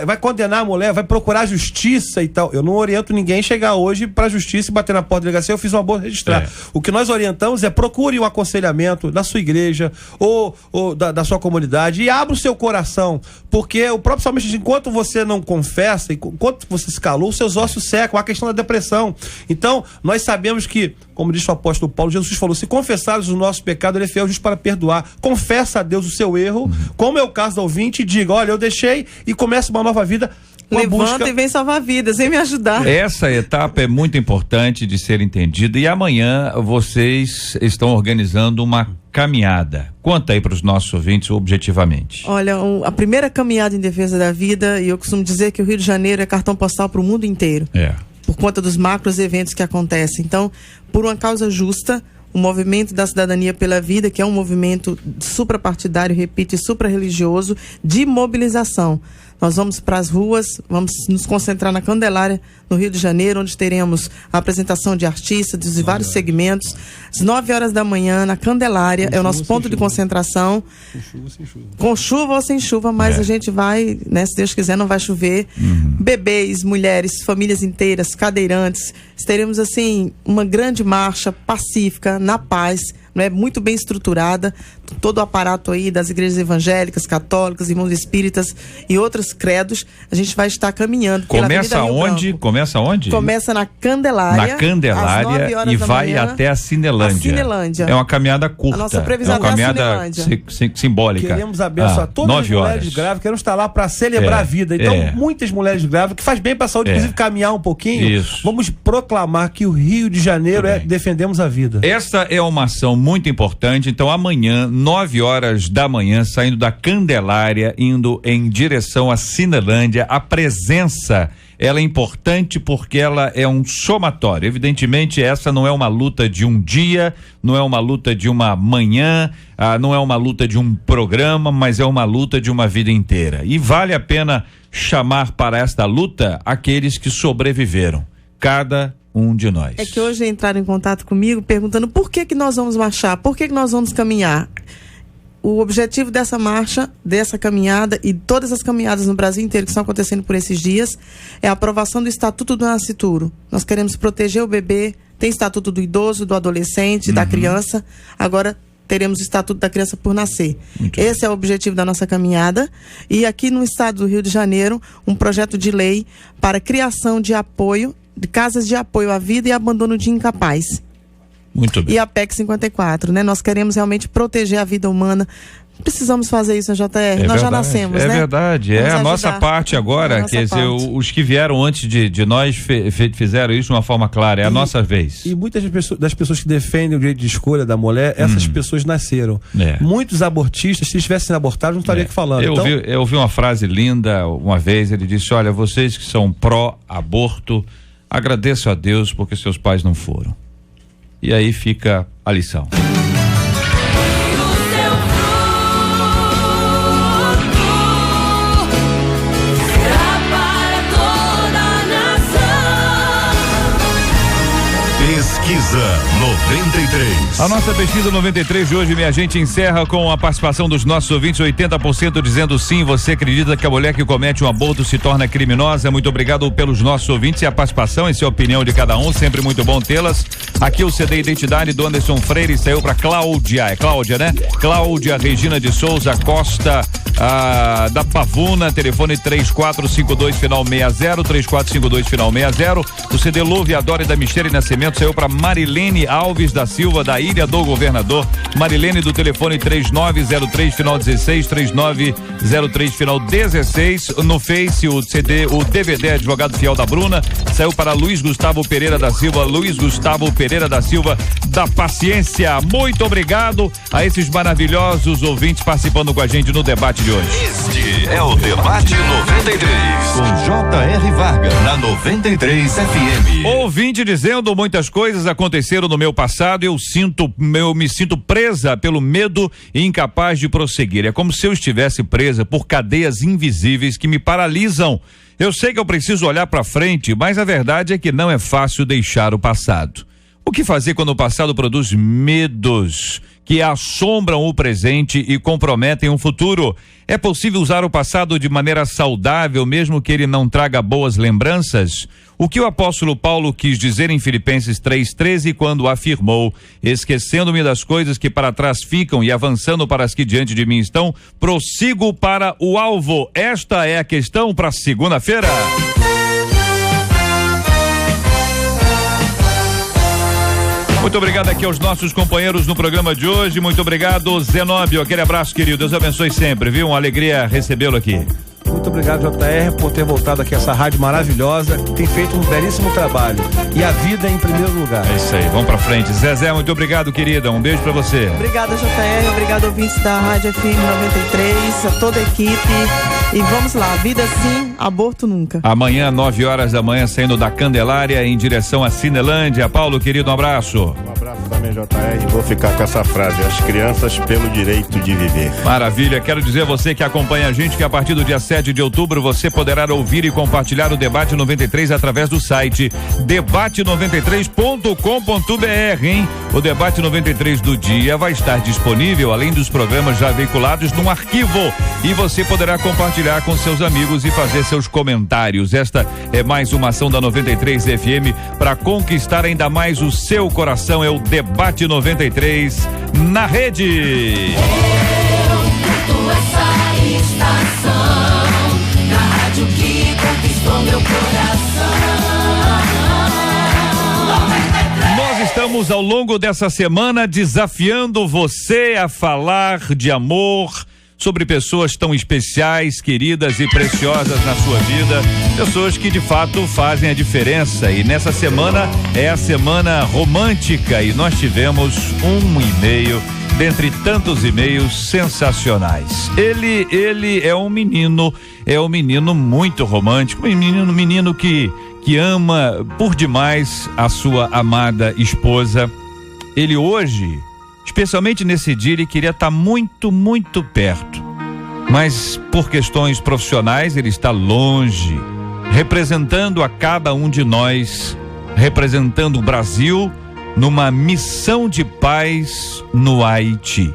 vai condenar a mulher, vai procurar justiça e tal. Eu não oriento ninguém chegar hoje para a justiça e bater na porta da delegacia, eu fiz um aborto, registrar. O que nós orientamos é procure um aconselhamento da sua igreja ou da sua comunidade e abra o seu coração, porque o próprio salmista diz, enquanto você não confessa, enquanto você se calou, seus ossos secam, a questão da depressão. Então, nós sabemos que, como diz o apóstolo Paulo, Jesus falou, se confessares os nossos pecados, ele é fiel justo para perdoar. Confessa a Deus o seu erro, como é o caso do ouvinte, e diga, olha, eu deixei, e começa uma nova vida. Levanta e vem salvar vidas, vem me ajudar. Essa etapa é muito importante de ser entendida, e amanhã vocês estão organizando uma caminhada. Conta aí para os nossos ouvintes objetivamente. Olha, a primeira caminhada em defesa da vida, e eu costumo dizer que o Rio de Janeiro é cartão postal para o mundo inteiro. Por conta dos macros eventos que acontecem. Então, por uma causa justa, o movimento da cidadania pela vida, que é um movimento suprapartidário, repito, e supra-religioso, de mobilização. Nós vamos para as ruas, vamos nos concentrar na Candelária, no Rio de Janeiro, onde teremos a apresentação de artistas de vários segmentos. Às 9 horas da manhã, na Candelária, é o nosso ponto de concentração. Com chuva ou sem chuva, mas a gente vai, né, se Deus quiser, não vai chover. Bebês, mulheres, famílias inteiras, cadeirantes. Teremos, assim, uma grande marcha pacífica, na paz, né, muito bem estruturada. todo o aparato aí das igrejas evangélicas, católicas, irmãos espíritas e outros credos, a gente vai estar caminhando. Começa onde? Começa onde? Começa na Candelária. Na Candelária e vai até a Cinelândia. É uma caminhada curta. A nossa previsão é uma caminhada simbólica. Queremos abençoar todas as mulheres grávidas, queremos estar lá para celebrar a vida. Então, muitas mulheres grávidas, que faz bem para a saúde, inclusive caminhar um pouquinho. Isso. Vamos proclamar que o Rio de Janeiro defendemos a vida. Essa é uma ação muito importante. Então, amanhã, 9 horas da manhã, saindo da Candelária, indo em direção à Cinelândia, a presença, ela é importante porque ela é um somatório. Evidentemente, essa não é uma luta de um dia, não é uma luta de uma manhã, não é uma luta de um programa, mas é uma luta de uma vida inteira. E vale a pena chamar para esta luta aqueles que sobreviveram. Cada um de nós. É que hoje entraram em contato comigo perguntando por que nós vamos marchar, por que nós vamos caminhar. O objetivo dessa marcha, dessa caminhada e todas as caminhadas no Brasil inteiro que estão acontecendo por esses dias é a aprovação do Estatuto do Nascituro. Nós queremos proteger o bebê, tem Estatuto do Idoso, do Adolescente, da Criança, agora teremos o Estatuto da Criança por Nascer. Esse é o objetivo da nossa caminhada. E aqui no estado do Rio de Janeiro, um projeto de lei para criação de apoio, de casas de apoio à vida e abandono de incapaz. Muito bem. E a PEC 54, né? Nós queremos realmente proteger a vida humana. Precisamos fazer isso na JR. Nós já nascemos, né? É verdade. É a nossa parte agora. Quer dizer, os que vieram antes de nós fizeram isso de uma forma clara. É a nossa vez. E muitas das pessoas que defendem o direito de escolha da mulher, essas pessoas nasceram. Muitos abortistas, se estivessem abortados, não estaria aqui falando. Eu ouvi uma frase linda uma vez. Ele disse: olha, vocês que são pró-aborto, agradeço a Deus porque seus pais não foram. E aí fica a lição. Pesquisa 93. A nossa pesquisa 93 de hoje, minha gente, encerra com a participação dos nossos ouvintes, 80% dizendo sim. Você acredita que a mulher que comete um aborto se torna criminosa? Muito obrigado pelos nossos ouvintes e a participação, essa é a opinião de cada um, sempre muito bom tê-las. Aqui o CD Identidade do Anderson Freire saiu para Cláudia, é Cláudia, né? Cláudia Regina de Souza Costa, da Pavuna, telefone 3452 final 60, 3452 final 60. O CD Louve, Adore da Mistério e Nascimento saiu para Marilene Alves da Silva, da Ilha do Governador. Marilene do telefone 3903 final 16, 3903 final 16. No Face, o DVD Advogado Fiel da Bruna saiu para Luiz Gustavo Pereira da Silva, Luiz Gustavo Pereira da Silva da Paciência. Muito obrigado a esses maravilhosos ouvintes participando com a gente no debate de hoje. Este é o Debate 93 com J.R. Varga na 93 FM. Ouvinte dizendo: muitas coisas aconteceram no meu passado, eu me sinto presa pelo medo e incapaz de prosseguir. É como se eu estivesse presa por cadeias invisíveis que me paralisam. Eu sei que eu preciso olhar para frente, mas a verdade é que não é fácil deixar o passado. O que fazer quando o passado produz medos que assombram o presente e comprometem o futuro? É possível usar o passado de maneira saudável, mesmo que ele não traga boas lembranças? O que o apóstolo Paulo quis dizer em Filipenses 3:13 quando afirmou: esquecendo-me das coisas que para trás ficam e avançando para as que diante de mim estão, prossigo para o alvo. Esta é a questão para segunda-feira. Muito obrigado aqui aos nossos companheiros no programa de hoje. Muito obrigado, Zenóbio. Aquele abraço, querido. Deus abençoe sempre, viu? Uma alegria recebê-lo aqui. Muito obrigado, JR, por ter voltado aqui a essa rádio maravilhosa, que tem feito um belíssimo trabalho. E a vida em primeiro lugar. É isso aí, vamos pra frente. Zezé, muito obrigado, querida. Um beijo pra você. Obrigada, JR. Obrigado, ouvintes da Rádio FM 93, a toda a equipe. E vamos lá, vida sim, aborto nunca. Amanhã, 9 horas da manhã, saindo da Candelária em direção à Cinelândia. Paulo, querido, um abraço. Um abraço também, JR. Vou ficar com essa frase: as crianças pelo direito de viver. Maravilha. Quero dizer a você que acompanha a gente que a partir do dia 7 de outubro você poderá ouvir e compartilhar o Debate 93 através do site debate93.com.br, hein? O Debate 93 do dia vai estar disponível, além dos programas já veiculados, num arquivo, e você poderá compartilhar compartilhar com seus amigos e fazer seus comentários. Esta é mais uma ação da 93 FM para conquistar ainda mais o seu coração. É o Debate 93 na rede. Eu curto essa estação, na rádio que conquistou meu coração. Nós estamos ao longo dessa semana desafiando você a falar de amor, sobre pessoas tão especiais, queridas e preciosas na sua vida, pessoas que de fato fazem a diferença. E nessa semana é a semana romântica e nós tivemos um e-mail dentre tantos e-mails sensacionais. Ele é um menino muito romântico, um menino que ama por demais a sua amada esposa. Ele hoje, especialmente nesse dia, ele queria estar muito, muito perto, mas por questões profissionais ele está longe, representando a cada um de nós, representando o Brasil numa missão de paz no Haiti.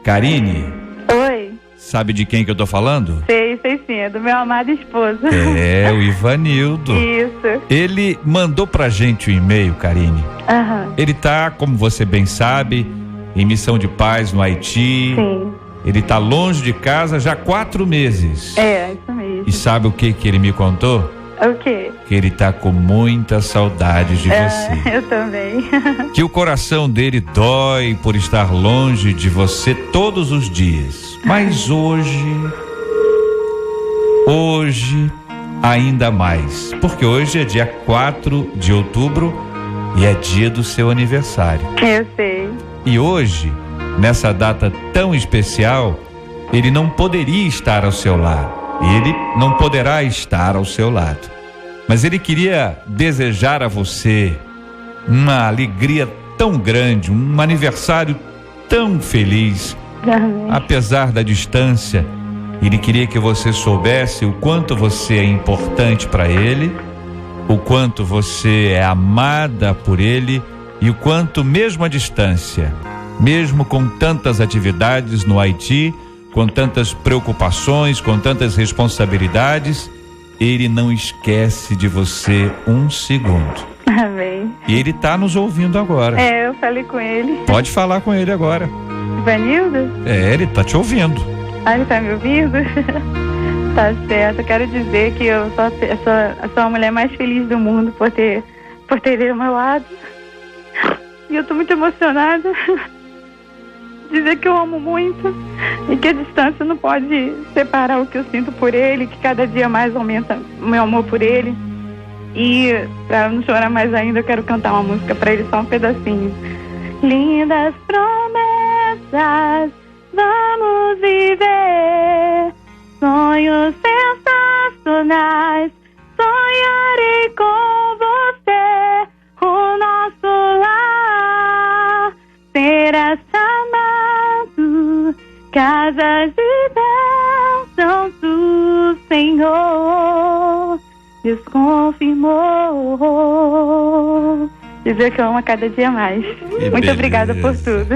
Karine, Oi, sabe de quem que eu tô falando? sei sim, é do meu amado esposo. É, o Ivanildo. Isso. Ele mandou pra gente um e-mail, Karine. Aham. Ele tá, como você bem sabe, em missão de paz no Haiti. Sim. Ele tá longe de casa já há 4 meses. É, isso mesmo. E sabe o que ele me contou? O quê? Que ele tá com muitas saudades de você. Eu também. Que o coração dele dói por estar longe de você todos os dias. Mas hoje ainda mais. Porque hoje é dia 4 de outubro e é dia do seu aniversário. Eu sei. E hoje, nessa data tão especial, ele não poderia estar ao seu lado. Ele não poderá estar ao seu lado. Mas ele queria desejar a você uma alegria tão grande, um aniversário tão feliz. Amém. Apesar da distância, ele queria que você soubesse o quanto você é importante para ele, o quanto você é amada por ele e o quanto, mesmo à distância, mesmo com tantas atividades no Haiti, com tantas preocupações, com tantas responsabilidades, ele não esquece de você um segundo. Amém. E ele tá nos ouvindo agora. É, eu falei com ele. Pode falar com ele agora. Ivanildo? É, ele tá te ouvindo. Ah, ele tá me ouvindo? Tá certo. Eu quero dizer que eu sou a mulher mais feliz do mundo por ter ele ao meu lado. E eu tô muito emocionada. Dizer que eu amo muito e que a distância não pode separar o que eu sinto por ele, que cada dia mais aumenta o meu amor por ele. E pra não chorar mais ainda, eu quero cantar uma música pra ele, só um pedacinho. Lindas promessas, vamos viver sonhos sensacionais. Sonharei com você, o nosso lar será chamado casa de bênçãos do Senhor. Deus confirmou. Dizer que eu amo a cada dia mais. Muito obrigada por tudo.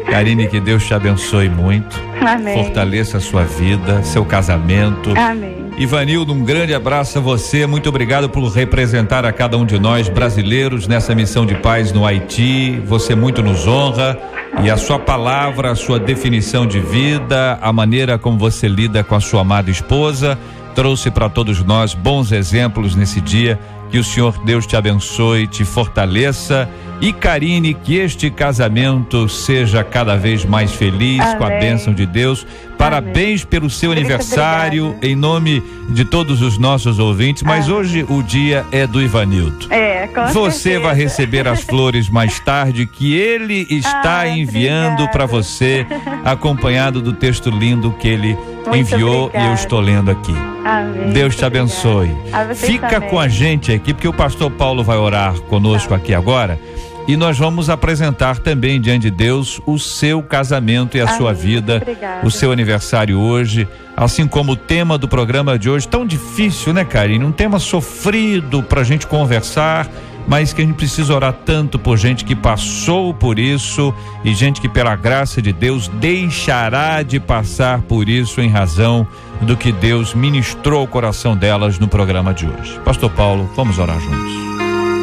Karine, que Deus te abençoe muito. Amém. Fortaleça a sua vida, seu casamento. Amém. Ivanildo, um grande abraço a você. Muito obrigado por representar a cada um de nós brasileiros nessa missão de paz no Haiti. Você muito nos honra. E a sua palavra, a sua definição de vida, a maneira como você lida com a sua amada esposa, trouxe para todos nós bons exemplos nesse dia. Que o Senhor Deus te abençoe, te fortaleça. E Karine, que este casamento seja cada vez mais feliz. Amém. Com a bênção de Deus. Parabéns pelo seu aniversário, em nome de todos os nossos ouvintes. Mas hoje o dia é do Ivanildo. Com você certeza. Vai receber as flores mais tarde, que ele está enviando para você, acompanhado do texto lindo que ele enviou. Obrigada. E eu estou lendo aqui. Amém. Deus te abençoe. Fica também com a gente aqui, porque o pastor Paulo vai orar conosco aqui agora. E nós vamos apresentar também diante de Deus o seu casamento e a sua vida. Obrigada. O seu aniversário hoje, assim como o tema do programa de hoje, tão difícil, né, Karine? Um tema sofrido pra gente conversar, mas que a gente precisa orar tanto por gente que passou por isso e gente que pela graça de Deus deixará de passar por isso em razão do que Deus ministrou ao coração delas no programa de hoje. Pastor Paulo, vamos orar juntos.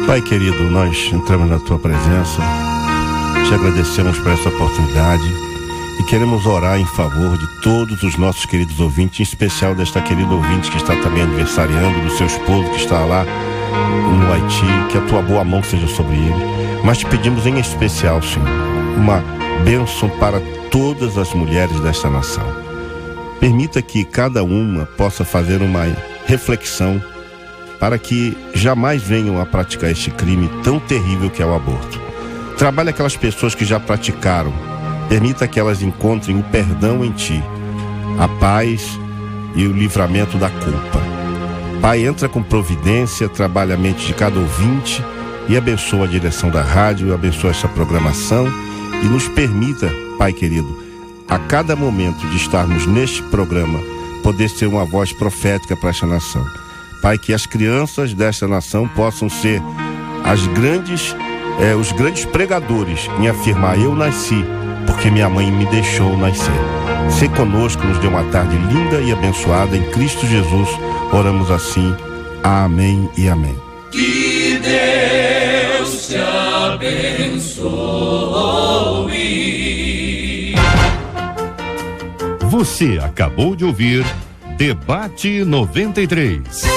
Pai querido, nós entramos na tua presença, te agradecemos por essa oportunidade e queremos orar em favor de todos os nossos queridos ouvintes, em especial desta querida ouvinte que está também aniversariando, do seu esposo que está lá no Haiti, que a tua boa mão seja sobre ele. Mas te pedimos em especial, Senhor, uma bênção para todas as mulheres desta nação. Permita que cada uma possa fazer uma reflexão para que jamais venham a praticar este crime tão terrível que é o aborto. Trabalhe aquelas pessoas que já praticaram. Permita que elas encontrem o perdão em ti, a paz e o livramento da culpa. Pai, entra com providência, trabalha a mente de cada ouvinte e abençoa a direção da rádio, abençoa essa programação e nos permita, Pai querido, a cada momento de estarmos neste programa, poder ser uma voz profética para esta nação. Pai, que as crianças desta nação possam ser os grandes pregadores em afirmar: eu nasci porque minha mãe me deixou nascer. Se conosco, nos dê uma tarde linda e abençoada em Cristo Jesus. Oramos assim. Amém e amém. Que Deus te abençoe. Você acabou de ouvir Debate 93.